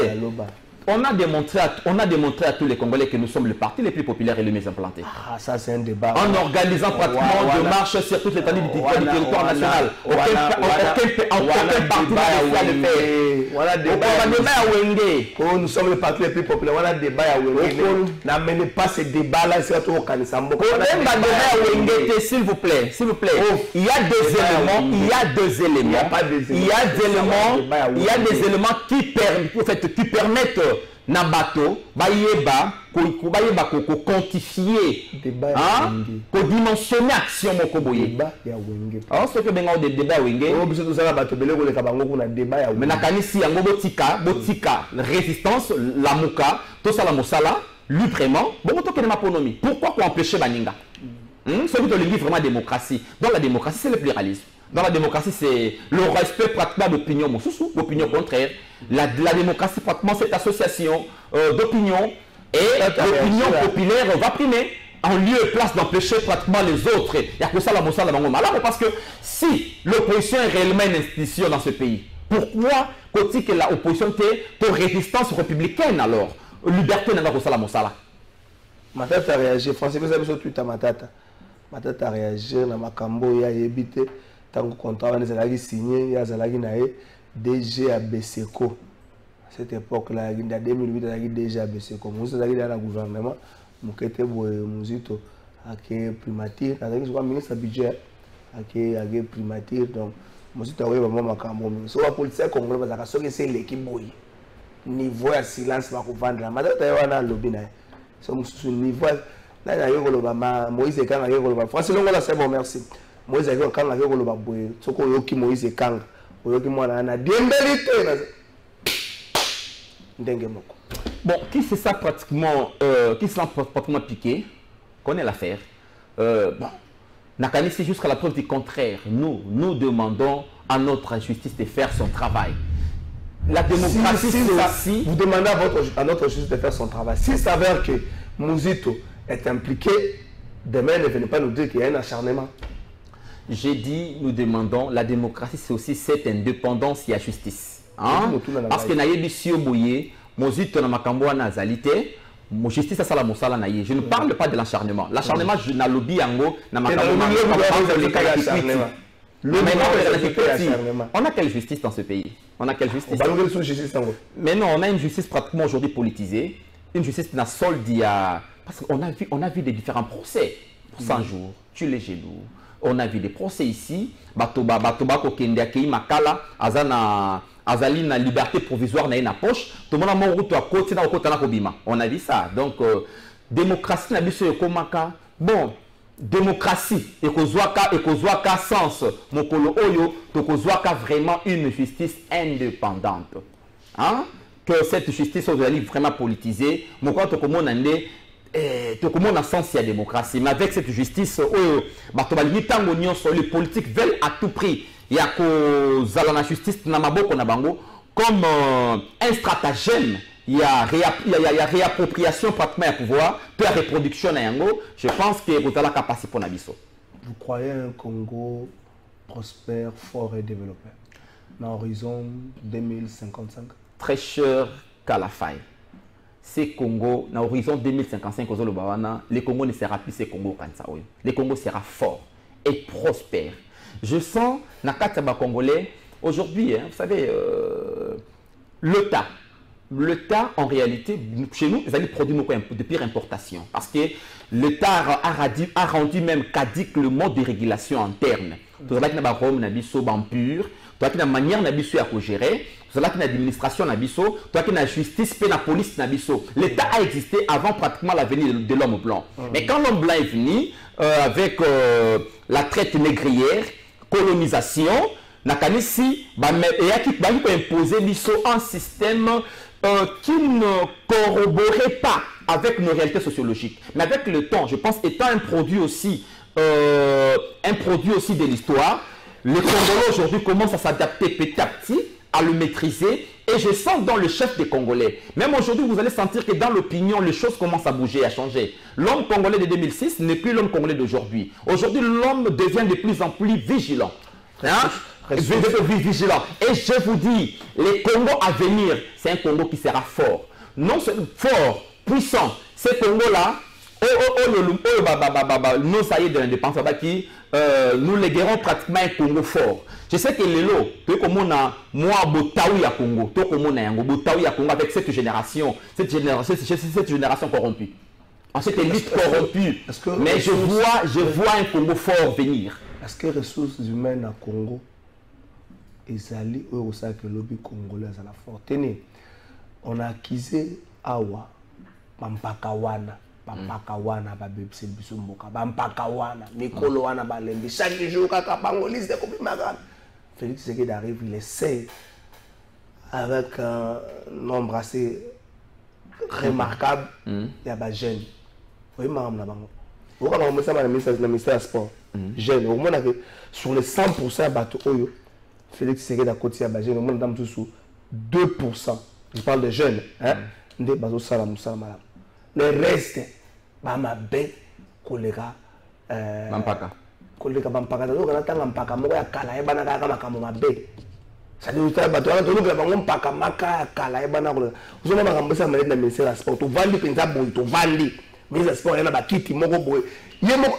On a démontré à tous les Congolais que nous sommes le parti le plus populaire et le mieux implanté. Ah, ça c'est un débat. En organisant pratiquement des marches sur toute l'étendue du territoire national. Aucun parti n'a réussi à le faire. Voilà débat à nous sommes le parti le plus populaire. Voilà débat à Wenge. N'amenez pas ce débat-là sur au Kanisambo. S'il vous plaît, s'il vous plaît. Il y a des éléments qui permettent Nabato, Bayeba, quantifier, dimensionner l'action Mokoboye. Alors, ce que bien des débats Wenge, mais Nakanisi, Botika, résistance, la Mouka, tout ça la Moussala, l'uprement, bon, pourquoi empêcher Baninga? Celui de l'Église vraiment démocratie. Dans la démocratie, c'est le pluralisme. Dans la démocratie, c'est le respect pratiquement d'opinion, d'opinion contraire. La démocratie, pratiquement, cette association d'opinion et l'opinion populaire va primer en lieu et place d'empêcher pratiquement les autres. Il y a que ça, la Moussa, la Bango Malabo, parce que si l'opposition est réellement une institution dans ce pays, Pourquoi quand que l'opposition est résistance républicaine alors? Liberté n'a pas ça mosala. Matata a réagi. Français, vous avez sur Twitter, Matata. Matata a réagi. Na makambo ya yebite. Tant que contrat on est signé, ya zalagi nae DG à Beseko. À cette époque-là, il y a 2008, il y a DG à Beseko. Nous sommes dans le gouvernement. Nous sommes musito avec primature. Nous sommes ministre budget avec primature. Donc, nous sommes vraiment makambo. So la politique congolaise parce que c'est l'équipe boy. Niveau de silence va vendre. Matata wana lobby nae. So sur niveau là il y a eu Moïse Kanga il y a eu Français Longola c'est bon merci. Moïse Kanga il y a eu boy. Soko yoki Moïse Kanga. Yoki mwana na diembelité. Bon, qui c'est ça pratiquement, qui s'est pratiquement piqué, connaît l'affaire. Bon, Nakani, c'est jusqu'à la preuve du contraire. Nous demandons à notre justice de faire son travail. La démocratie, c'est aussi... Vous demandez à notre justice de faire son travail. S'il s'avère que Mouzito est impliqué, demain, ne venez pas nous dire qu'il y a un acharnement. J'ai dit, nous demandons, la démocratie, c'est aussi cette indépendance et la justice. Hein? Parce que nayebi sio boye mozito na makambo na zalité mo justice ça la mosala naye. Je ne parle pas de l'acharnement. L'acharnement je na lobby yango na makambo. On a quelle justice dans ce pays? On a quelle justice? Mais non, on a une justice pratiquement aujourd'hui politisée, une justice na solde à parce qu'on a vu des différents procès pour 100 jours, tu les genoux. On a vu des procès ici, Batoba kokende akei makala azana azali na liberté provisoire na poche, tout le monde a mon route à côté na côté na kobima. On a vu ça. Donc démocratie na biso ekomaka. Bon, démocratie ekozwaka sens mokolo oyo tokozwaka vraiment une justice indépendante. Hein? Que cette justice soit vraiment politisée, moko tokomona nde tout le monde a sens la démocratie, mais avec cette justice, les politiques veulent à tout prix. Il y a que la justice comme un stratagème. Il y a réappropriation pratiquement à pouvoir, puis la reproduction. Je pense que vous avez la capacité pour Nabiso. Vous croyez un Congo prospère, fort et développé dans l'horizon 2055? Très cher qu'à la faille. C'est Congo, dans l'horizon 2055, le Congo ne sera plus ce Congo. Le Congo sera fort et prospère. Je sens, dans le cas congolais, aujourd'hui, vous savez, l'État, en réalité, chez nous, ils allaient produire de pire importation. Parce que l'État a rendu même caduque le mode de régulation interne. Tout ça, il y a un pur, tout la manière de gérer. L'administration nabiso, toi qui la justice, puis la police nabiso. L'État a existé avant pratiquement la venue de l'homme blanc. Mais quand l'homme blanc est venu avec la traite négrière, colonisation, nakanisi, et a qui imposer un système qui ne corroborait pas avec nos réalités sociologiques. Mais avec le temps, je pense, étant un produit aussi de l'histoire, les Congolais aujourd'hui commencent à s'adapter petit à petit, à le maîtriser, et je sens dans le chef des Congolais. Même aujourd'hui, vous allez sentir que dans l'opinion, les choses commencent à bouger, à changer. L'homme congolais de 2006 n'est plus l'homme congolais d'aujourd'hui. Aujourd'hui, l'homme devient de plus en plus vigilant. Hein? Vigilant. Et je vous dis, le Congo à venir, c'est un Congo qui sera fort. Non seulement fort, puissant. Ce Congo-là, nous, ça y est, de l'indépendance, nous léguerons pratiquement un Congo fort. Je sais que les lots, moi, Botaou ya Congo, Botaou ya Congo avec cette génération corrompue. En cette élite corrompue. Mais je vois un Congo fort venir. Est-ce que les ressources humaines à Congo, ils allaient au sein que le lobby congolais à la forte. On a acquisé Awa, Pampakawana. Bampakawana babebise biso mboka bampakawana mikolo wana balembi chaque jour kaka bangolise de kopimaka. Félix Tshisekedi arrive, il essaie avec un nombre assez remarquable. Il y a des jeunes. Oui, madame, vous avez le ministère du sport. Jeunes, au moins sur les 100% bateau Oyo, Félix Tshisekedi a côté à Bagé, au moins dans sous 2%. Je parle de jeunes. Le reste, Bamabe, Kolega, Bampaka. Kolega Bampaka, donc on attend Bampaka, Moya Kala, Banaka, Makambe. Ça dit que bato wana tolo que bango mpaka maka kala e bana ko zo mama ngambesa malade na ministère du sport to vandi penza boy to vandi ministère du sport yana ba kiti moko boy yemo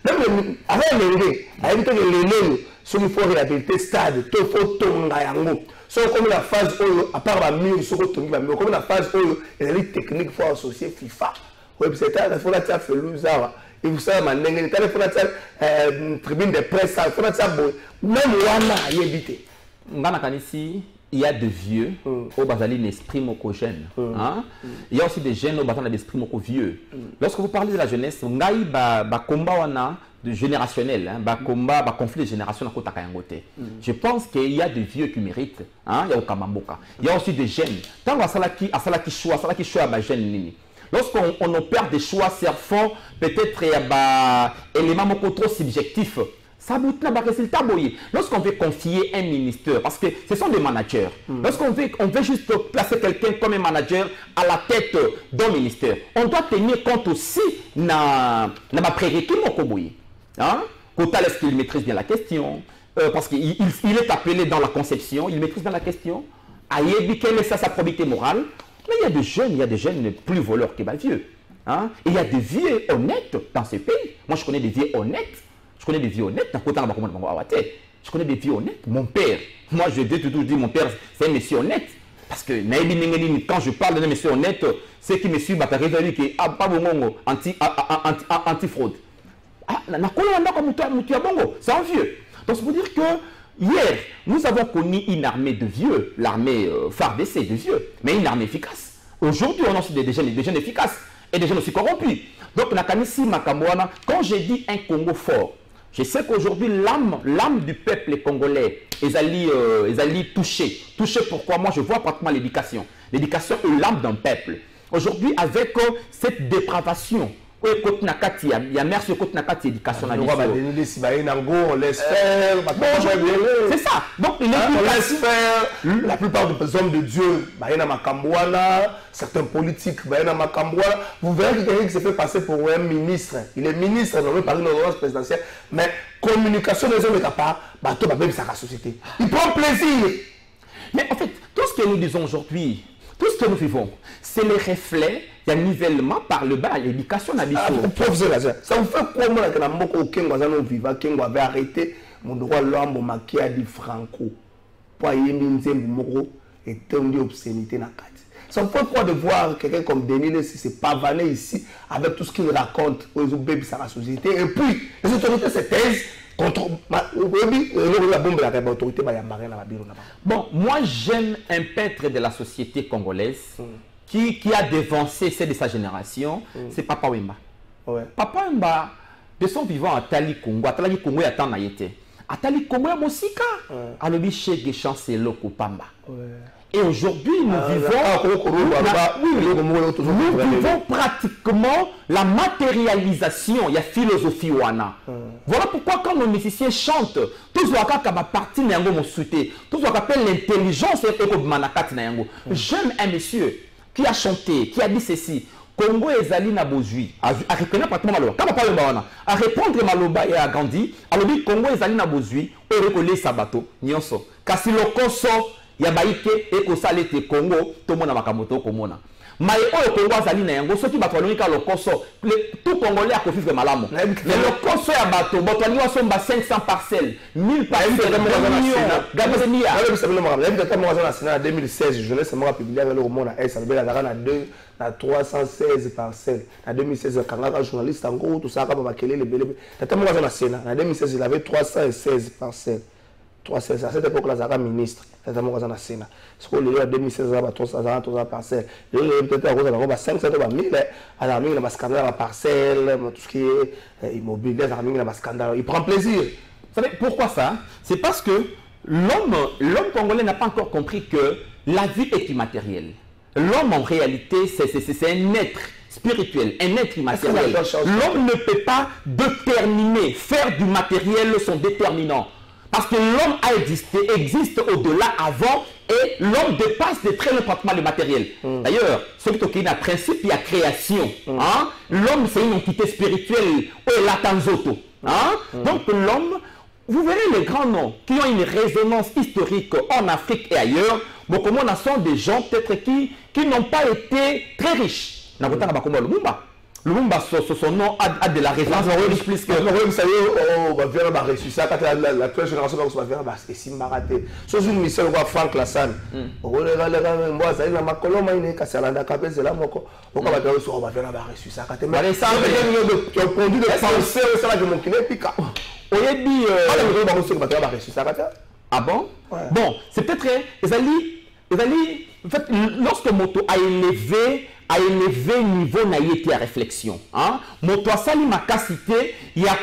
même avec l'engé avec que l'élève sur il faut réhabiliter stade to faut tonga yango so comme la phase à part la mur so ko tonga mais comme la phase elle est technique faut associer FIFA ouais c'est ça il faut la faire Louza et vous savez mandenge il faut la faire tribune de presse il faut la faire même wana yebité ngana kanisi il y a des vieux au bazali l'esprit moko jeune hein il y a aussi des jeunes au bazali l'esprit moko vieux lorsque vous parlez de la jeunesse ngai ba combat wana de générationnel hein ba combat ba conflit de génération na kotaka yangote je pense qu'il y a des vieux qui méritent hein il y a okamamboka il y a aussi des jeunes tant asalaki choix ba jeune nini lorsqu'on opère des choix serfont peut-être il y a ba élément moko trop subjectif. Ça bout na résultat boyer. Lorsqu'on veut confier un ministère, parce que ce sont des managers. Lorsqu'on veut juste placer quelqu'un comme un manager à la tête d'un ministère, on doit tenir compte aussi na ma prérequis moko boyer. Hein? Est-ce qu'il maîtrise bien la question? Parce qu'il est appelé dans la conception, il maîtrise bien la question. Ayebi quelle est sa probité morale? Mais il y a des jeunes plus voleurs que les vieux. Hein? Et il y a des vieux honnêtes dans ce pays. Moi, je connais des vieux honnêtes. Je connais des vieux honnêtes. Je connais des vieux honnêtes. Mon père, moi je vais toujours dire mon père, c'est un monsieur honnête. Parce que quand je parle d'un monsieur honnête, c'est qui me suit, anti-fraude. C'est un vieux. Donc, c'est pour dire que hier, nous avons connu une armée de vieux, l'armée FARDC de vieux, mais une armée efficace. Aujourd'hui, on a aussi des jeunes efficaces et des jeunes aussi corrompus. Donc, quand j'ai dit un Congo fort, je sais qu'aujourd'hui, l'âme du peuple congolais est touchée. Touchée pourquoi? Moi, je vois pratiquement l'éducation. L'éducation est l'âme d'un peuple. Aujourd'hui, avec cette dépravation, il y a merci côté nakati éducation on laisse faire c'est ça donc on laisse faire la plupart des hommes de Dieu certains politiques vous verrez que quelqu'un qui se fait passer pour un ministre il est ministre nommé par une ordonnance présidentielle mais communication des hommes est capable sa société il prend plaisir mais en fait tout ce que nous disons aujourd'hui tout ce que nous vivons, c'est le reflet d'un nivellement par le bas, l'éducation n'a pas ça vous fait quoi, moi, que nous avait arrêté mon droit l'homme maquillé à dit franco. Pour y et tendu obscénité na carte. Ça me fait quoi de voir quelqu'un comme Denis si c'est pavané ici avec tout ce qu'il raconte aux bébés sur la société et puis les autorités se taisent. Bon, moi j'aime un peintre de la société congolaise qui a dévancé celle de sa génération, c'est Papa Wemba. Papa Wemba, de son vivant à Tali Congo est à Naïté. À Tali Congo, il y a Mosika. Alors, il y a des chanceliers Pamba. Et aujourd'hui, nous vivons pratiquement la matérialisation, il y a philosophie wana. Voilà pourquoi quand nos musiciens chantent, tout ce qui est parti de tout ce qu'on appelle l'intelligence et j'aime un monsieur qui a chanté, qui a dit ceci. Congo ezali na bozui a reconnaître pratiquement maloba kama pa wana a répondre maloba et a grandi alors dit Congo ezali na bozui o rekoler sabato nyonso kasi lokoso ya baike e ko salete Congo to mona makamoto ko mona mai o Congo azali na yango soki bato lonika lokoso tout Congolais a vivre malamu mais lokoso ya bato bato ni wasomba 500 parcelles 1000 parcelles gamezenia en 2016 jeunesse m'a publié avec le roman à SLB la 316 parcelles. En 2016, un journaliste en gros, tout ça, comme Bakele, les bébés. En 2016, il avait 316 parcelles. 316. À cette époque-là, il avait ministre. En 2016, il avait 300 parcelles. Il avait 500 000. Alors, il a un scandale à parcelles, tout ce qui est immobilier, il a un scandale. Il prend plaisir. Vous savez pourquoi ça? C'est parce que l'homme congolais n'a pas encore compris que la vie est immatérielle. L'homme, en réalité, c'est un être spirituel, un être immatériel. L'homme ne peut pas déterminer, faire du matériel son déterminant. Parce que l'homme a existé, existe au-delà avant, et l'homme dépasse de très pratiquement le matériel. D'ailleurs, celui qui a un principe, il y a création. L'homme, c'est une entité spirituelle, ou l'atanzoto. Donc l'homme, vous verrez les grands noms qui ont une résonance historique en Afrique et ailleurs. Beaucoup sont des gens peut-être qui n'ont pas été très riches. Lumumba, son nom a de la résonance plus que... Vous savez, on va faire la actuelle génération va faire c'est maraté. Sur une mission, on va Franck Lassane. On va faire la macoloma, il est cassé à la capelle, c'est là, on va faire la ressuscité. Tu as conduit de penser au salaire de mon kiné, pica. Ah bon? Bon, c'est peut-être... En fait, lorsque Moto a élevé le niveau naïté à réflexion, hein? Moto a sali makasité ya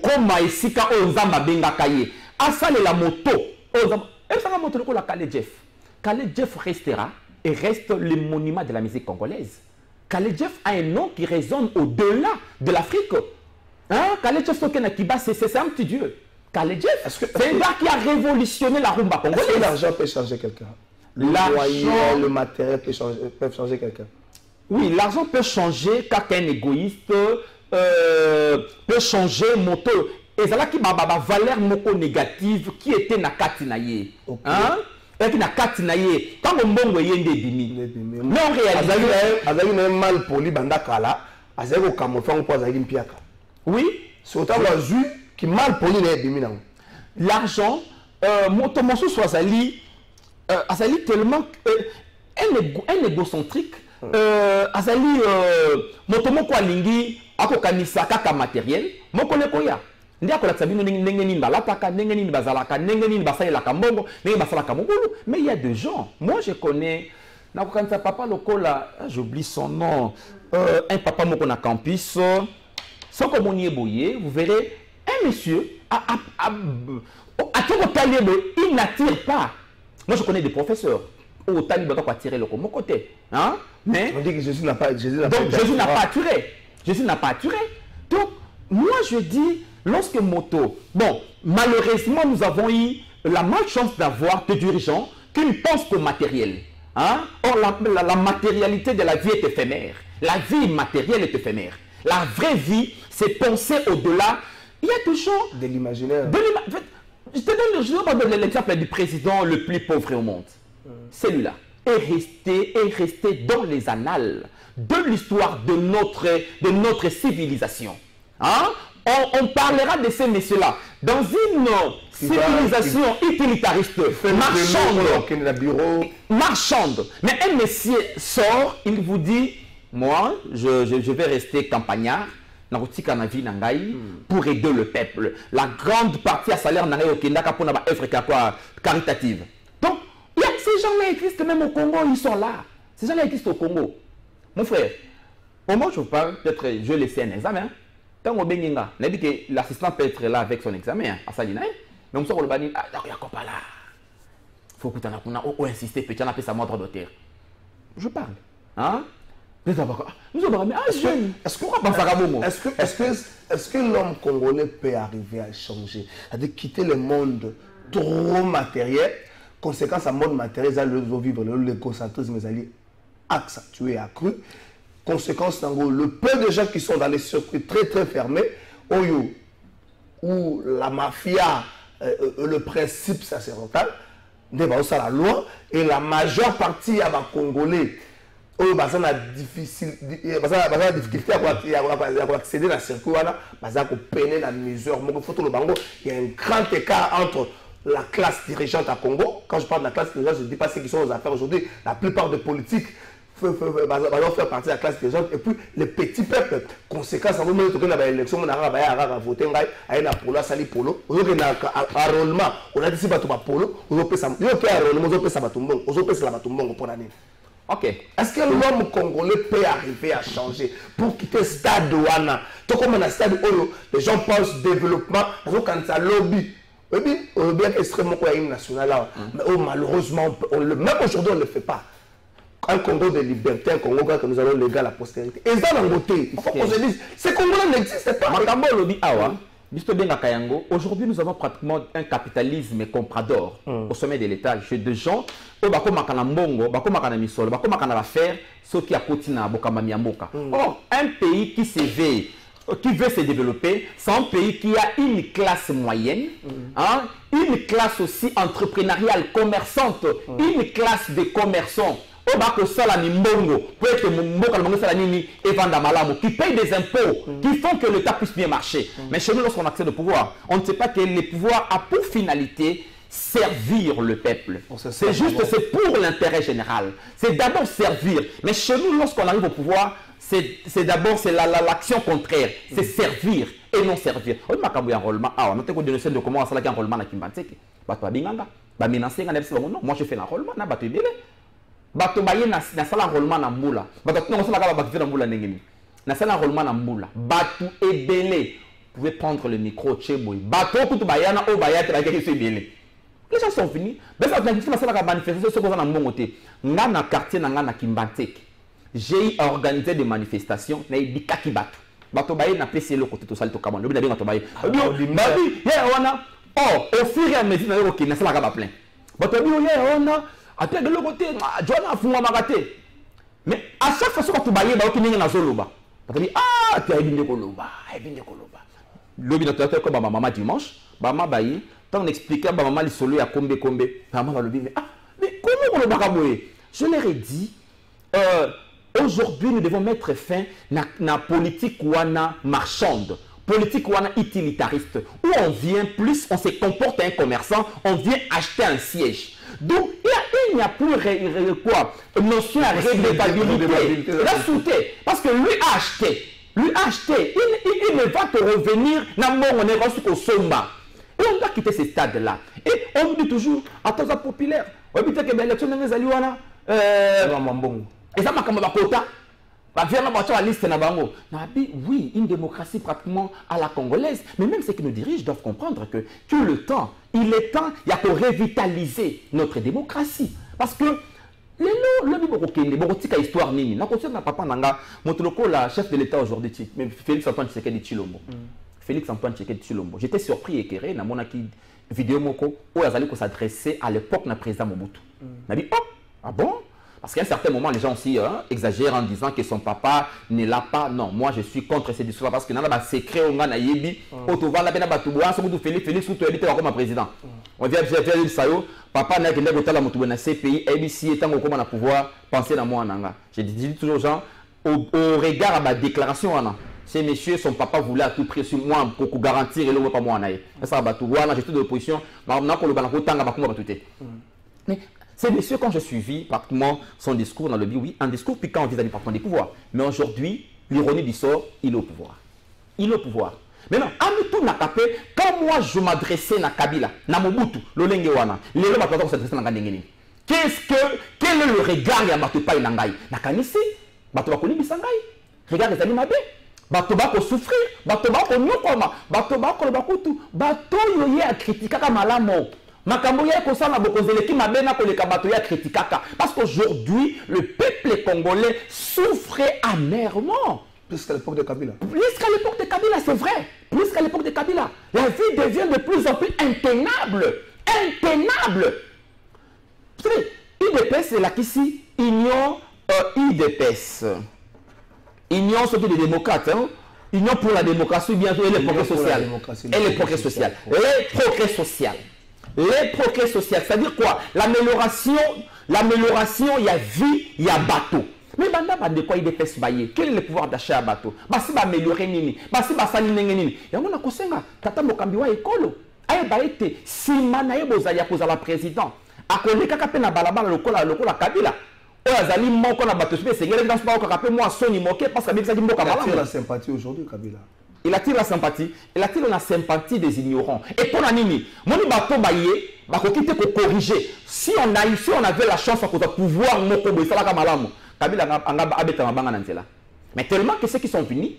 koma esika onzamba benga kaye. A sali la moto onzamba. Et ça va moto la Kale Jeff. Kale Jeff restera et reste le monument de la musique congolaise. Kale Jeff a un nom qui résonne au-delà de l'Afrique. Hein? Kale Jeff Sokena Kiba, c'est un petit dieu. Kale Jeff, c'est un gars qui a révolutionné la rumba congolaise. Est-ce que l'argent peut changer quelqu'un? Le matériel peut changer quelqu'un. Oui, l'argent peut changer quand un égoïste peut changer moto. Et c'est là qui a une valeur moko négative qui était na katinaye. Hein? Et qui na katinaye. Quand on bongo yende dimi. Mais en réalité, azali même mal poli banda kala, azali ko kamofang po azali mpiaka. Oui, c'est autant la jus qui mal poli na dimi na. L'argent moto mosu so azali tellement un égocentrique. Azali motomoko alingi akokanisa kaka matériel moko nekoya ndi akolakisa bino ndenge nini balataka ndenge nini bazalaka ndenge nini basalelaka mbongo ndenge basalaka mobulu. Mais il y a des gens, moi je connais nakokanisa papa lokola, j'oublie son nom, un papa moko na campus soko monié boye, vous verrez un monsieur il n'attire pas. Moi je connais des professeurs au Taliban qui attirer le côté. Hein? Mais on dit que Jésus n'a pas attiré. Jésus n'a pas attiré. Donc, moi je dis, lorsque Moto, bon, malheureusement, nous avons eu la malchance d'avoir des dirigeants qui ne pensent qu'au matériel. Hein? Or, la matérialité de la vie est éphémère. La vie matérielle est éphémère. La vraie vie, c'est penser au-delà. Il y a toujours de l'imaginaire. Je te donne l'exemple du président le plus pauvre au monde. Celui-là est resté dans les annales de l'histoire de notre civilisation. Hein? On parlera de ces messieurs-là dans une civilisation utilitariste, marchande. Mais un monsieur sort, il vous dit, moi, je vais rester campagnard pour aider le peuple. La grande partie à salaire n'a rien au Kenya pour une œuvre caritative. Donc, ces gens-là existent même au Congo, ils sont là. Ces gens-là existent au Congo. Mon frère, au moment où je parle, peut-être je vais laisser un examen. Quand on dit que l'assistant peut être là avec son examen, à Salina, mais on se dit, ah, il y a pas là. Il faut que tu aies insisté, peut-être appeler sa droit d'auteur. Je parle. Hein? Est-ce que l'homme congolais peut arriver à changer? C'est-à-dire quitter le monde trop matériel, conséquence à monde matériel, le vivre, l'égocentrisme, accentué, accru. Conséquence, le peu de gens qui sont dans les circuits très très fermés, où la mafia, le principe sacerdotal, dépasse la loi, et la majeure partie des Congolais, ils ont la difficulté à accéder à la circuit, ils ont peiner la mesure. Il y a un grand écart entre la classe dirigeante à Congo. Quand je parle de la classe dirigeante, je ne dis pas ceux qui sont aux affaires aujourd'hui. La plupart des politiques vont faire partie de la classe dirigeante. Et puis les petits peuples, conséquence, on va dire que l'élection, on a voté, on a polo, sali polo, on a enrôlement, on a dit que c'est polo, on a fait ça, on a fait ça pour l'année. Ok. Est-ce que l'homme congolais peut arriver à changer pour quitter le stade Douana? Tout comme un stade où les gens pensent développement, quand ça lobby. On est bien extrêmement national là. Mais malheureusement, même aujourd'hui, on ne le fait pas. Un Congo de liberté, un Congo que nous allons léguer à la postérité. Et ça, dans le côté, il faut qu'on se dise, ces Congolais n'existent pas. Aujourd'hui, nous avons pratiquement un capitalisme comprador au sommet de l'État. Chez des gens, or, un pays qui s'éveille qui veut se développer, c'est un pays qui a une classe moyenne, hein, une classe aussi entrepreneuriale, commerçante, une classe de commerçants. Qui payent des impôts, qui font que l'État puisse bien marcher. Mais chez nous, lorsqu'on accède au pouvoir, on ne sait pas que le pouvoir a pour finalité servir le peuple. C'est juste, c'est pour l'intérêt général. C'est d'abord servir. Mais chez nous, lorsqu'on arrive au pouvoir, c'est d'abord l'action contraire. C'est servir et non servir. On m'a dit enrôlement. Ah, on a dit de comment on a enrôlement na Kimbanteke. Moi, je fais l'enrôlement. Bato baye na sala enrôlement na mbula. Bato non sala ka bato na mbula ndengeni. Na sala enrôlement na mbula. Bato ebele pouvez prendre le micro cheboy. Bato kutu bayana o bayate ba keke ebele. Les gens sont venus. Ben ça na sala ka manifester ce qu'on a mbongo te. Nga na quartier na nga na Kimbanteke. J'ai organisé des manifestations na ibikaki bato. Bato baye na PC le côté to sala to kamano. Lobi na binga to baye. Babi ye wana au fur et à mesure na OK na sala ka ba plein. Bato bi ye wana après de l'autre côté, mais à chaque fois que tu bailles, tu es dans Zoloba. Tu dis, ah, tu as bien de Koloba, L'objet de comme maman dimanche, maman bailli, tant on expliquait, maman les solo à combé, maman va le dire, ah, mais comment on le bagaboye? Je leur ai dit, aujourd'hui nous devons mettre fin à la politique wana marchande. Politique wana utilitariste, où on vient plus, on se comporte un commerçant, on vient acheter un siège. Donc, il n'y a plus quoi, notion à réglementabilité. La sauté, parce que lui a acheté, il ne va te revenir dans mon négoce au somba. Et on doit quitter ce stade-là. Et on dit toujours, attends, ça populaire. On dit que l'élection de mes alliés, et ça m'a comme un quota. Oui, une démocratie pratiquement à la congolaise. Mais même ceux qui nous dirigent doivent comprendre que le temps, il est temps, il y a pour revitaliser notre démocratie. Parce que le histoire nini. Chef de l'État aujourd'hui, Félix Antoine Tshisekedi Tshilombo. Félix Antoine Tshisekedi Tshilombo. J'étais surpris et éclairé dans mon vidéo moko où il s'adressait à l'époque du président Mobutu. Il dit, oh, ah bon? Parce qu'à un certain moment, les gens aussi exagèrent en disant que son papa n'est là pas. Non, moi je suis contre ces discours parce que dans le secret, on a yebi, autour la peine Félix ou tu habites comme président. On vient de ça, papa n'a qu'à voter la moto dans CPI, ABC étant au comment pouvoir penser dans moi nanga. Je dis toujours aux gens, au regard à ma déclaration, ces messieurs, son papa voulait à tout prix sur moi pour garantir et le pas moi naïe. Ça va tout voir, j'étais de l'opposition, maintenant pour le balanço tanga ba kuma tout. Mais ces messieurs, quand j'ai suivi pratiquement son discours dans le oui, un discours piquant vis-à-vis parfois des pouvoirs. Mais aujourd'hui, l'ironie du sort, il est au pouvoir. Il est au pouvoir. Maintenant, Amitou n'a capé, quand moi je m'adressais à Kabila, à Mobutu, l'Olengewana, les gens m'attendent s'adresser à Ngandengeni. Quel est le regard de Matupa et Nangaï? Nakanisi, Batoba Koni Bisangaï. Regarde les animaux, Batoba ko souffrir, Batoba ko nyokoma, Batoba ko bakutu, Bato yoye a critiquer Malamo. Parce qu'aujourd'hui, le peuple congolais souffrait amèrement. Plus qu'à l'époque de Kabila. Plus qu'à l'époque de Kabila, c'est vrai. Plus qu'à l'époque de Kabila. La vie devient de plus en plus intenable. Intenable. Vous savez, UDPS, c'est là qu'ici, Union UDPS. Union surtout des démocrates. Hein? Union pour la démocratie, bien sûr, et les progrès sociaux. Et les progrès sociaux. Les progrès sociaux. Les progrès sociaux, c'est-à-dire quoi? L'amélioration, il y a vie, il y a bateau. Mais maintenant, de quoi il dépêche bailler? Quel est le pouvoir d'achat à bateau? Si va améliorer nini? Si va sali nini? Yango na kosenga, tata mokambiwa ekolo. Aye baete, si manaye bozali akoza la président. Akole kaka pe na balabala lokola Kabila. Azali moko na bateau, c'est ngele dans pas kaka pe moi soni moké parce que ça dit mboka malama. Il attire la sympathie aujourd'hui Kabila. Il attire la sympathie. Il attire la sympathie des ignorants. Et pour la nini, moni bato baye, bakokite ko corriger. Si on avait la chance de pouvoir moko boy sala ka malamu. Kabila anga abeta mabanga na nzela. Mais tellement que ceux qui sont venus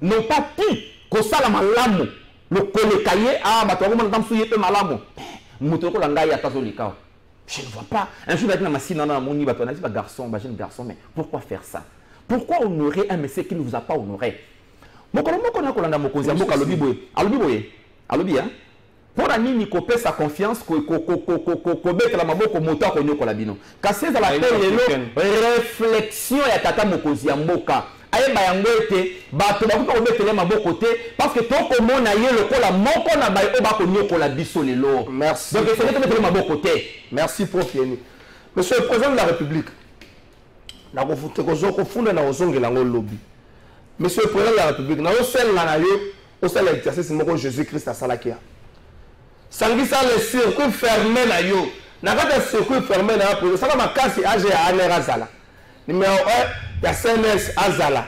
n'ont pas pu ko sala malamu. Le kolekaye ah bato ko mona tamsuye pe malamu. Mutoko la ngai atazo likao. Je ne vois pas. Un jour, il m'a dit, mon garçon, jeune garçon, mais pourquoi faire ça? Pourquoi honorer un monsieur qui ne vous a pas honoré? Pour la nini coper sa confiance, la maboko moto konyo kolabino. Kasser à la réflexion et tata mokozi mboka. ayeba yango ete bato bakuta kobetele maboko te parce que tokomona ye lokola moko na baye oyo bakonyokola biso lelo. Merci. Donc efele tobetele maboko te. Merci prof Yeni. Monsieur le président de la République, na kofunda na ozongela ngo lobby. Monsieur le président de la République, na osenga na yo osala exercice moko Jésus-Christ asalakia. Sangisa le circuit fermé na yo. Na kata circuit fermé na yo, ça va makasi age ya aner azala. Numéro 1, il y a CNS azala.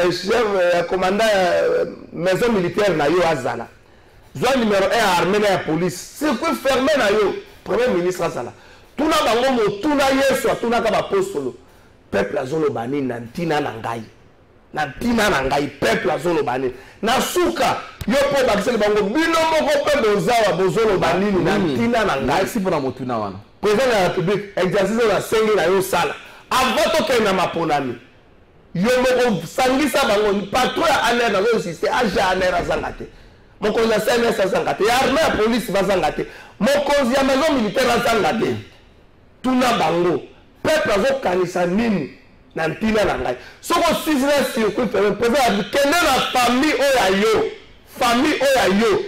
Chef commandant maison militaire na yo azala. Zone numéro 1 armée na police. Circuit fermé na yo, premier ministre azala. Tuna bango mo tuna yeso tuna ka ba apostolo. Peuple azolo bani na ntina na ngai. Na ntina na ngai peuple azolo bani. Na suka yo po bakiseli bango bino moko pe bozawa bozolo bani na ntina na ngai si pona motuna wana. Président de la République exercice na sengi na yo sala. Avant to ke na maponami. Yo moko sangisa bango patrouille aner na zo système aja aner azangate. Moko na CNS azangate. Ya armée ya police bazangate. Moko ya maison militaire azangate. Tuna bango peuple azokanisa nini na ntina na ngai soko sisina circuit fermé président kende na famille oyo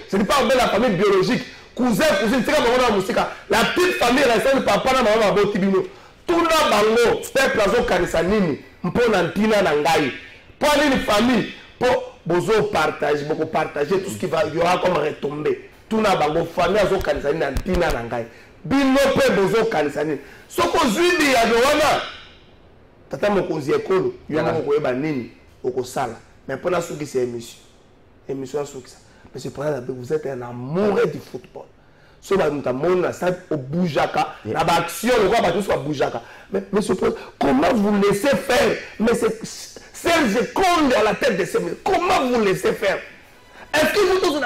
ce n'est pas la famille biologique cousin tika bango na musika la petite famille ressemble papa na maman baboti bino tuna bango peuple azokanisa nini mpo na ntina na ngai po nini famille po bozo partage boko partager tout ce qui va y aura comme retombé tuna bango famille azokanisa nini na ntina na ngai bino pe bozo kanisa nini soko zwidi ya wana tata mokonzi ekolo yo moko koyeba nini okosala mais pona soki c'est émission soki ça monsieur président vous êtes un amoureux du football so ba mutamona na stade au boujaka na ba action le quoi ba tous ba boujaka mais monsieur président comment vous laissez faire mais c'est Serge Konde à la tête de ces comment vous laissez faire est-ce que vous tous